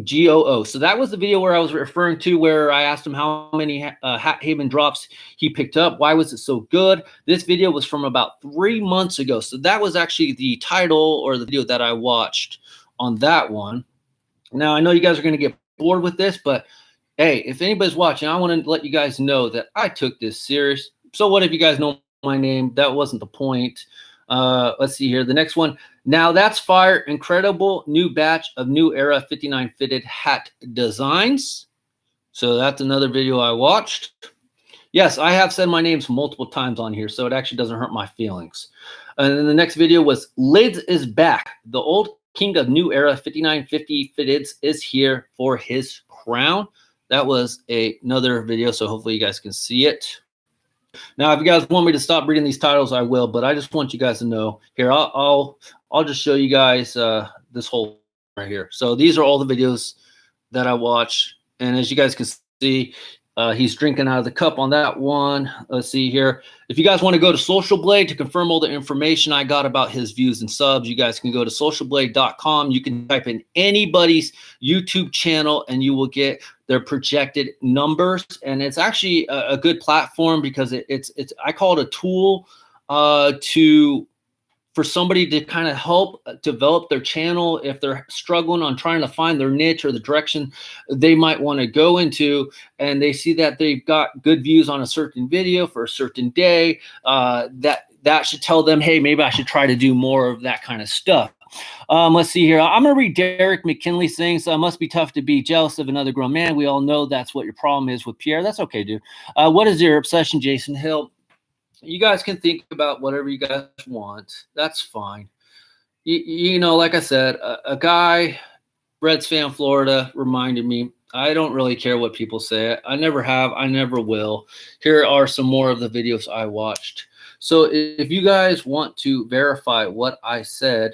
GOO? So that was the video where I was referring to, where I asked him how many Hat Haven drops he picked up. Why was it so good? This video was from about 3 months ago. So that was actually the title or the video that I watched on that one. Now, I know you guys are going to get bored with this, but hey, if anybody's watching, I want to let you guys know that I took this serious. So what if you guys know my name? That wasn't the point. Let's see here. The next one. Now that's fire. Incredible new batch of New Era 59 fitted hat designs. So that's another video I watched. Yes, I have said my names multiple times on here, so it actually doesn't hurt my feelings. And then the next video was Lids is back. The old king of New Era 5950 fitteds is here for his crown. That was another video, so hopefully you guys can see it. Now, if you guys want me to stop reading these titles, I will, but I just want you guys to know. Here, I'll just show you guys this whole right here. So these are all the videos that I watch, and as you guys can see, he's drinking out of the cup on that one. Let's see here. If you guys want to go to Social Blade to confirm all the information I got about his views and subs, you guys can go to socialblade.com. You can type in anybody's YouTube channel and you will get their projected numbers. And it's actually a good platform because it's I call it a tool for somebody to kind of help develop their channel if they're struggling on trying to find their niche or the direction they might want to go into, and they see that they've got good views on a certain video for a certain day, that should tell them, hey, maybe I should try to do more of that kind of stuff. Let's see here. I'm going to read Derek McKinley saying, so it must be tough to be jealous of another grown man. We all know that's what your problem is with Pierre. That's okay, dude. What is your obsession, Jason Hill? You guys can think about whatever you guys want. That's fine. You know, like I said, a guy, Reds fan, Florida, reminded me, I don't really care what people say. I never have. I never will. Here are some more of the videos I watched. So if you guys want to verify what I said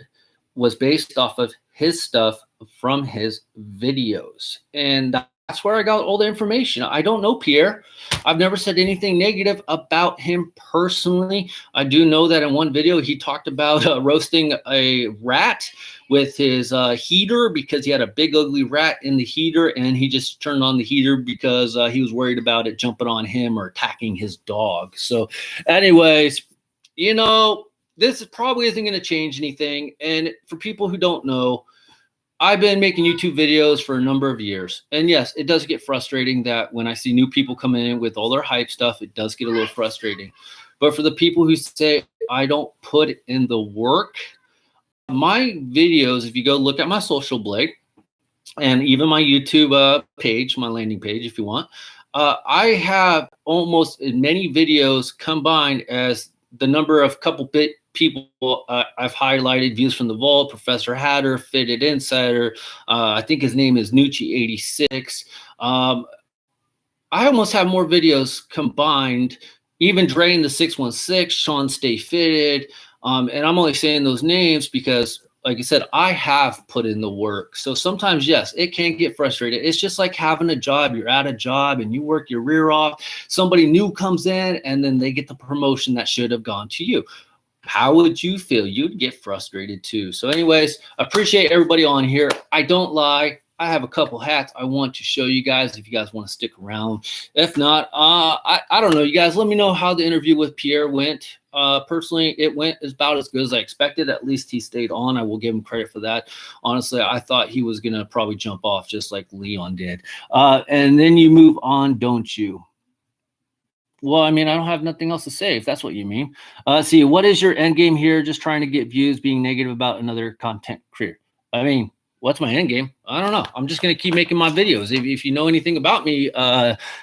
was based off of his stuff from his videos, and That's where I got all the information. I don't know Pierre. I've never said anything negative about him personally. I do know that in one video he talked about roasting a rat with his heater because he had a big ugly rat in the heater, and he just turned on the heater because he was worried about it jumping on him or attacking his dog. So anyways, you know, this probably isn't going to change anything. And for people who don't know, I've been making YouTube videos for a number of years. And yes, it does get frustrating that when I see new people come in with all their hype stuff, it does get a little frustrating. But for the people who say I don't put in the work, my videos, if you go look at my social blade and even my YouTube page, my landing page, if you want, I have almost as many videos combined as the number of people I've highlighted: Views from the Vault, Professor Hatter, Fitted Insider. I think his name is Nucci86. I almost have more videos combined, even Drain the 616, Sean Stay Fitted. And I'm only saying those names because, like I said, I have put in the work. So sometimes, yes, it can get frustrated. It's just like having a job. You're at a job and you work your rear off. Somebody new comes in and then they get the promotion that should have gone to you. How would you feel? You'd get frustrated too. So anyways, appreciate everybody on here. I don't lie. I have a couple hats I want to show you guys if you guys want to stick around. If not, I don't know. You guys let me know how the interview with Pierre went. Personally, it went about as good as I expected. At least he stayed on. I will give him credit for that. Honestly, I thought he was going to probably jump off just like Leon did. And then you move on, don't you? Well, I mean, I don't have nothing else to say, if that's what you mean. See, what is your end game here? Just trying to get views, being negative about another content career. I mean, what's my end game? I don't know. I'm just going to keep making my videos. If you know anything about me,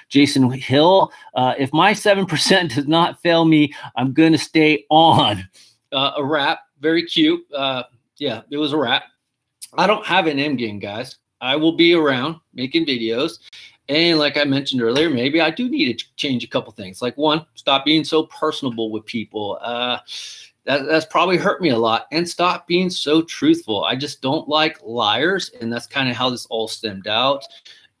Jason Hill, if my 7% does not fail me, I'm going to stay on. A rap, very cute. Yeah, it was a rap. I don't have an end game, guys. I will be around making videos. And like I mentioned earlier, maybe I do need to change a couple things. Like one, stop being so personable with people. That's probably hurt me a lot. And stop being so truthful. I just don't like liars. And that's kind of how this all stemmed out.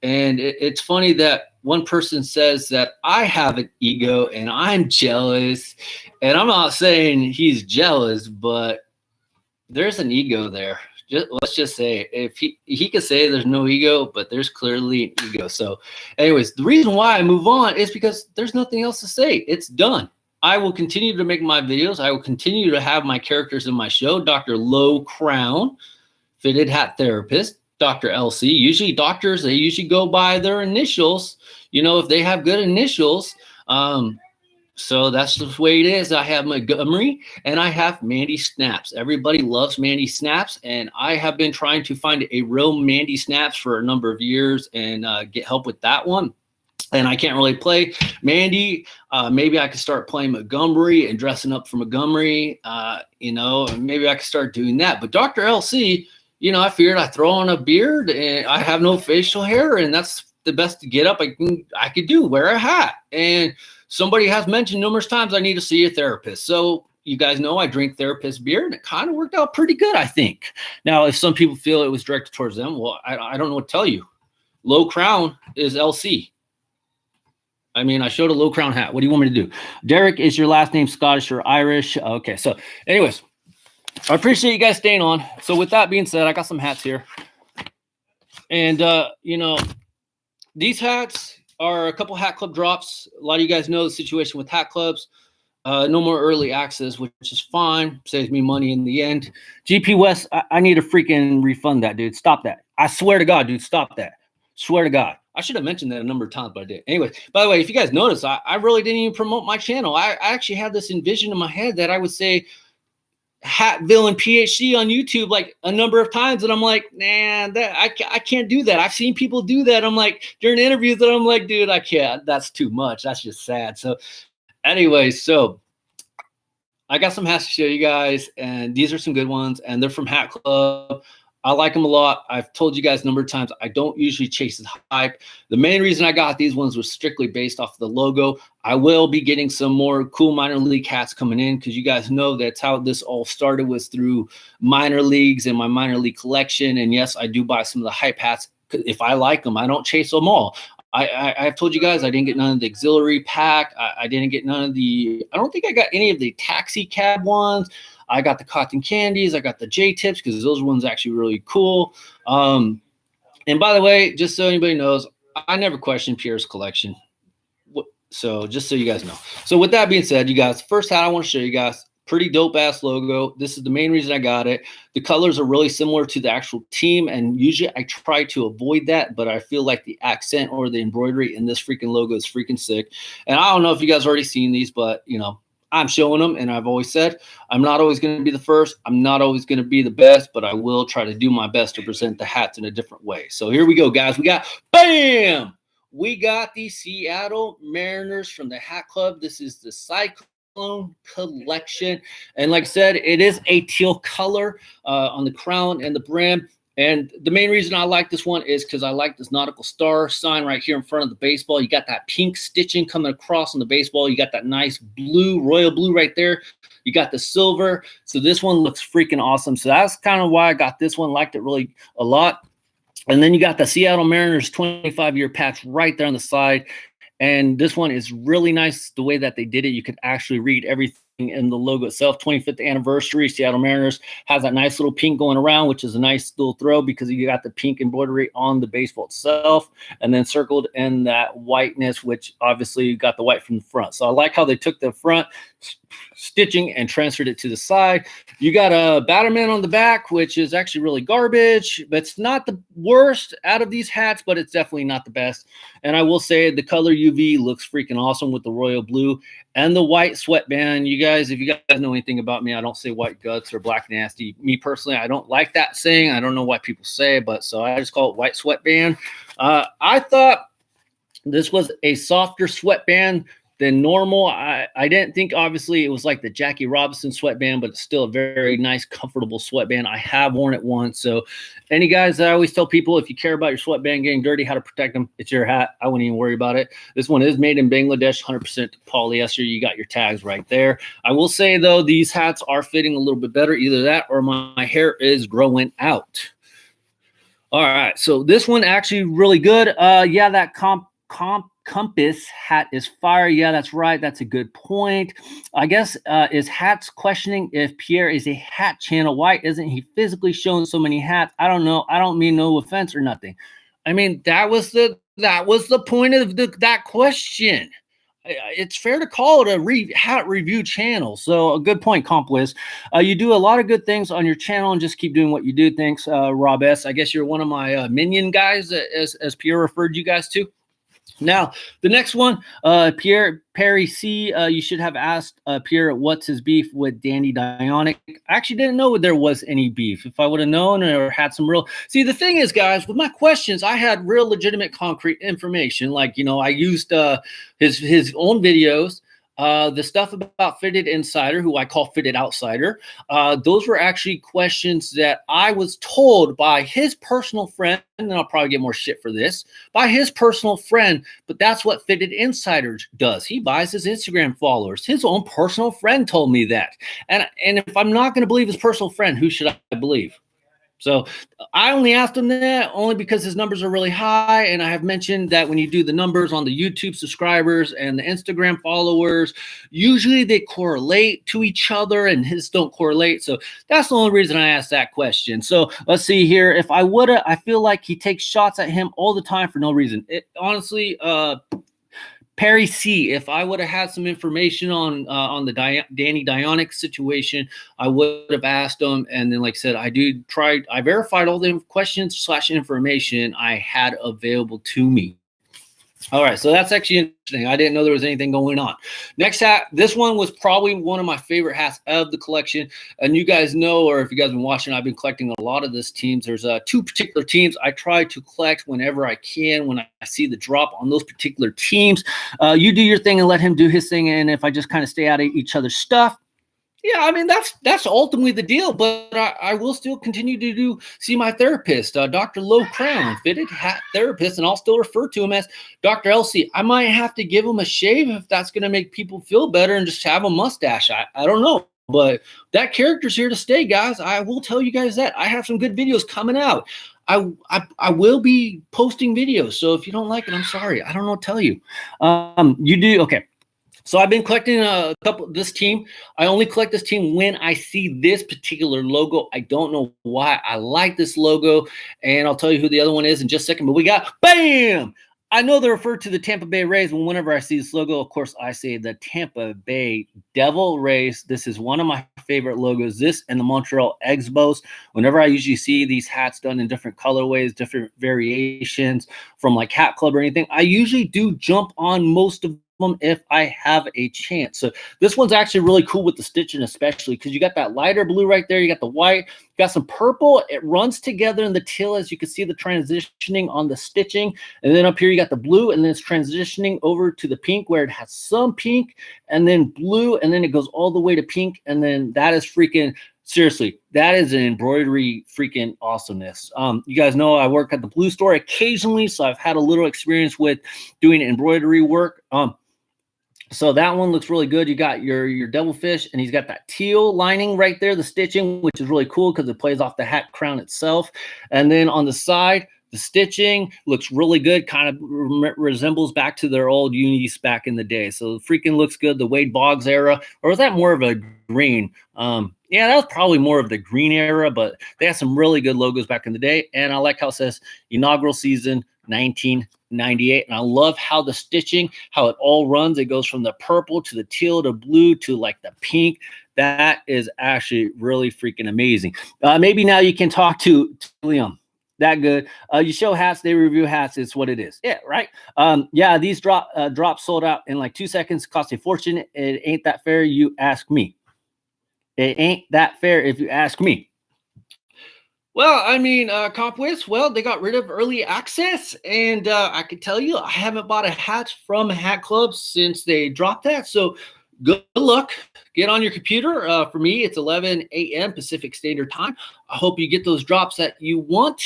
And it's funny that one person says that I have an ego and I'm jealous. And I'm not saying he's jealous, but there's an ego there. Let's just say if he could say there's no ego, but there's clearly an ego. So anyways, the reason why I move on is because there's nothing else to say. It's done. I will continue to make my videos. I will continue to have my characters in my show. Dr. Low Crown, Fitted Hat Therapist, Dr. LC. Usually doctors, they usually go by their initials. You know, if they have good initials, so that's the way it is. I have Montgomery and I have Mandy Snaps. Everybody loves Mandy Snaps, and I have been trying to find a real Mandy Snaps for a number of years and get help with that one. And I can't really play Mandy. Maybe I could start playing Montgomery and dressing up for Montgomery, you know, and maybe I could start doing that. But Dr. LC, you know, I figured I throw on a beard and I have no facial hair, and that's the best to get up I could do, wear a hat. And somebody has mentioned numerous times I need to see a therapist. So you guys know I drink therapist beer, and it kind of worked out pretty good, I think. Now, if some people feel it was directed towards them, well, I don't know what to tell you. Low Crown is LC. I mean, I showed a Low Crown hat. What do you want me to do? Derek, is your last name Scottish or Irish? Okay, so anyways, I appreciate you guys staying on. So with that being said, I got some hats here. And, you know, these hats are a couple hat club drops. A lot of you guys know the situation with hat clubs. No more early access, which is fine. Saves me money in the end. GP West, I need to freaking refund that, dude. Stop that. I swear to God, dude, stop that. Swear to God. I should have mentioned that a number of times, but I did. Anyway, by the way, if you guys notice, I really didn't even promote my channel. I actually had this envision in my head that I would say Hat Villain PhD on YouTube like a number of times, and I'm like, nah, I can't do that. I've seen people do that. I'm like, during interviews, and I'm like, dude, I can't. That's too much. That's just sad. So anyway, so I got some hats to show you guys, and these are some good ones, and they're from Hat Club. I like them a lot. I've told you guys a number of times, I don't usually chase the hype. The main reason I got these ones was strictly based off the logo. I will be getting some more cool minor league hats coming in, because you guys know that's how this all started, was through minor leagues and my minor league collection. And yes, I do buy some of the hype hats if I like them, I don't chase them all. I've told you guys I didn't get none of the auxiliary pack. I didn't get none of the, I don't think I got any of the taxi cab ones. I got the cotton candies. I got the J tips because those ones actually really cool. And by the way, just so anybody knows, I never questioned Pierre's collection. So just so you guys know. So with that being said, you guys, first hat I want to show you guys, pretty dope ass logo. This is the main reason I got it. The colors are really similar to the actual team, and usually I try to avoid that, but I feel like the accent or the embroidery in this freaking logo is freaking sick. And I don't know if you guys already seen these, but you know, I'm showing them, and I've always said I'm not always going to be the first. I'm not always going to be the best, but I will try to do my best to present the hats in a different way. So here we go, guys. We got, bam! We got the Seattle Mariners from the Hat Club. This is the Cyclone collection. And like I said, it is a teal color on the crown and the brim. And the main reason I like this one is because I like this nautical star sign right here in front of the baseball. You got that pink stitching coming across on the baseball. You got that nice blue, royal blue right there. You got the silver. So this one looks freaking awesome. So that's kind of why I got this one. Liked it really a lot. And then you got the Seattle Mariners 25-year patch right there on the side. And this one is really nice the way that they did it. You could actually read everything in the logo itself. 25th anniversary, Seattle Mariners has that nice little pink going around, which is a nice little throw because you got the pink embroidery on the baseball itself, and then circled in that whiteness, which obviously you got the white from the front. So I like how they took the front stitching and transferred it to the side. You got a Batterman on the back, which is actually really garbage, but it's not the worst out of these hats, but it's definitely not the best. And I will say the color UV looks freaking awesome with the royal blue and the white sweatband. You guys, if you guys know anything about me, I don't say white guts or black nasty. Me personally, I don't like that saying. I don't know why people say, but so I just call it white sweatband. I thought this was a softer sweatband than normal. I didn't think, obviously, it was like the Jackie Robinson sweatband, but it's still a very nice, comfortable sweatband. I have worn it once. So any guys, I always tell people, if you care about your sweatband getting dirty, how to protect them, it's your hat. I wouldn't even worry about it. This one is made in Bangladesh, 100% polyester. You got your tags right there. I will say, though, these hats are fitting a little bit better. Either that or my hair is growing out. All right. So this one actually really good. Yeah, that Compass hat is fire. Yeah, that's right. That's a good point. I guess is Hats questioning if Pierre is a hat channel. Why isn't he physically showing so many hats? I don't know. I don't mean no offense or nothing. I mean, that was the point of that question. It's fair to call it a hat review channel. So a good point, Compwiz. You do a lot of good things on your channel and just keep doing what you do. Thanks, Rob S. I guess you're one of my minion guys, as Pierre referred you guys to. Now, the next one, Perry C. You should have asked Pierre what's his beef with Danny Dionic. I actually didn't know there was any beef. If I would have known or had some real... See, the thing is, guys, with my questions, I had real legitimate concrete information. Like, you know, I used his own videos. The stuff about Fitted Insider, who I call Fitted Outsider, those were actually questions that I was told by his personal friend, and I'll probably get more shit for this, by his personal friend, but that's what Fitted Insider does. He buys his Instagram followers. His own personal friend told me that. And if I'm not going to believe his personal friend, who should I believe? So I only asked him that only because his numbers are really high. And I have mentioned that when you do the numbers on the YouTube subscribers and the Instagram followers, usually they correlate to each other and his don't correlate. So that's the only reason I asked that question. So let's see here. If I would have, I feel like he takes shots at him all the time for no reason. Honestly, Perry C., if I would have had some information on the Danny Dionic situation, I would have asked him. And then, like I said, I verified all the questions / information I had available to me. All right, so that's actually interesting. I didn't know there was anything going on. Next hat, this one was probably one of my favorite hats of the collection. And you guys know, or if you guys have been watching, I've been collecting a lot of these teams. There's two particular teams I try to collect whenever I can, when I see the drop on those particular teams. You do your thing and let him do his thing. And if I just kind of stay out of each other's stuff, yeah, I mean, that's ultimately the deal, but I will still continue to see my therapist, Dr. Low Crown, Fitted Hat Therapist, and I'll still refer to him as Dr. LC. I might have to give him a shave if that's going to make people feel better and just have a mustache. I don't know, but that character's here to stay, guys. I will tell you guys that. I have some good videos coming out. I will be posting videos. So if you don't like it, I'm sorry. I don't know what to tell you. You do. Okay. So I've been collecting a couple this team. I only collect this team when I see this particular logo. I don't know why I like this logo, and I'll tell you who the other one is in just a second. But we got bam. I know they refer to the Tampa Bay Rays, but whenever I see this logo, of course, I say the Tampa Bay Devil Rays. This is one of my favorite logos. This and the Montreal Expos. Whenever I usually see these hats done in different colorways, different variations from like Hat Club or anything, I usually do jump on most of them if I have a chance. So this one's actually really cool with the stitching, especially because you got that lighter blue right there. You got the white, you got some purple. It runs together in the teal, as you can see the transitioning on the stitching. And then up here, you got the blue, and then it's transitioning over to the pink where it has some pink and then blue, and then it goes all the way to pink. And then that is freaking, seriously, that is an embroidery freaking awesomeness. You guys know I work at the Blue Store occasionally, so I've had a little experience with doing embroidery work. So that one looks really good. You got your devilfish, and he's got that teal lining right there, the stitching, which is really cool because it plays off the hat crown itself. And then on the side, the stitching looks really good, kind of resembles back to their old unis back in the day. So it freaking looks good. The Wade Boggs era, or was that more of a green? Yeah, that was probably more of the green era, but they had some really good logos back in the day. And I like how it says inaugural season 1998. And I love how the stitching, how it all runs. It goes from the purple to the teal to blue to like the pink. That is actually really freaking amazing. Maybe now you can talk to Liam. That good. You show hats, they review hats. It's what it is. Yeah, right. Yeah, these drops sold out in like 2 seconds. Cost a fortune. It ain't that fair. You ask me. It ain't that fair if you ask me. Well, I mean, CompWiz, well, they got rid of early access, and I can tell you, I haven't bought a hat from a hat club since they dropped that. So good luck. Get on your computer. For me, it's 11 a.m. Pacific Standard Time. I hope you get those drops that you want,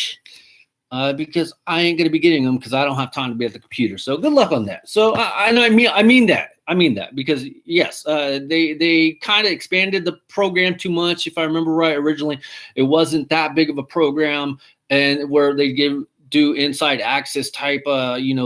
because I ain't going to be getting them because I don't have time to be at the computer. So good luck on that. So I mean that. I mean that because, yes, they kind of expanded the program too much. If I remember right, originally, it wasn't that big of a program, and where they do inside access type,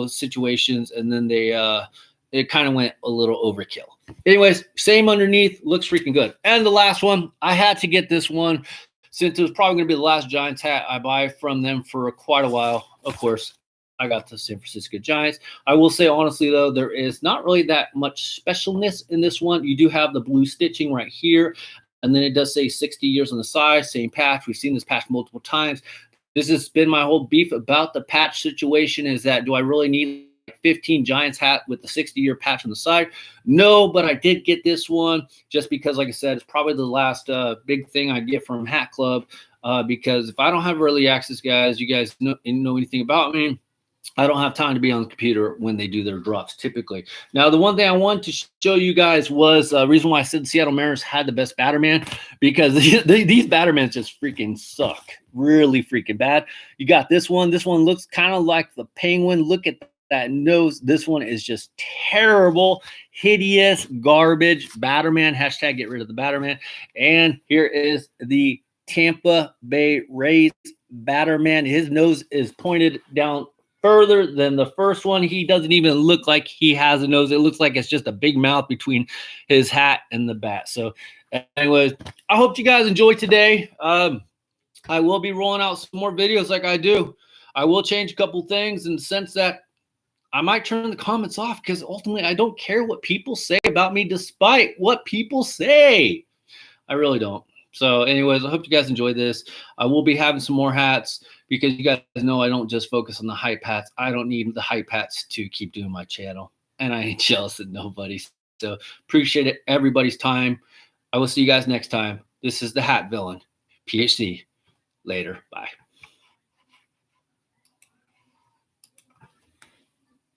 situations, and then it kind of went a little overkill. Anyways, same underneath, looks freaking good. And the last one, I had to get this one since it was probably going to be the last Giants hat I buy from them for quite a while. Of course, I got the San Francisco Giants. I will say, honestly, though, there is not really that much specialness in this one. You do have the blue stitching right here, and then it does say 60 years on the side, same patch. We've seen this patch multiple times. This has been my whole beef about the patch situation, is that do I really need 15 Giants hat with the 60-year patch on the side? No, but I did get this one just because, like I said, it's probably the last big thing I get from Hat Club, because if I don't have early access, guys, you guys know anything about me, I don't have time to be on the computer when they do their drops typically. Now, the one thing I wanted to show you guys was the reason why I said the Seattle Mariners had the best Batterman, because these Battermans just freaking suck. Really freaking bad. You got this one. This one looks kind of like the Penguin. Look at that nose. This one is just terrible, hideous, garbage. Batterman, hashtag get rid of the Batterman. And here is the Tampa Bay Rays Batterman. His nose is pointed down further than the first one. He doesn't even look like he has a nose. It looks like it's just a big mouth between his hat and the bat. So anyways, I hope you guys enjoyed today. I will be rolling out some more videos like I do. I will change a couple things in the sense that I might turn the comments off, because ultimately I don't care what people say about me, despite what people say. I really don't. So anyways, I hope you guys enjoyed this. I will be having some more hats, because you guys know I don't just focus on the hype hats. I don't need the hype hats to keep doing my channel, and I ain't jealous of nobody. So appreciate it, everybody's time. I will see you guys next time. This is the Hat Villain, PhD. Later. Bye.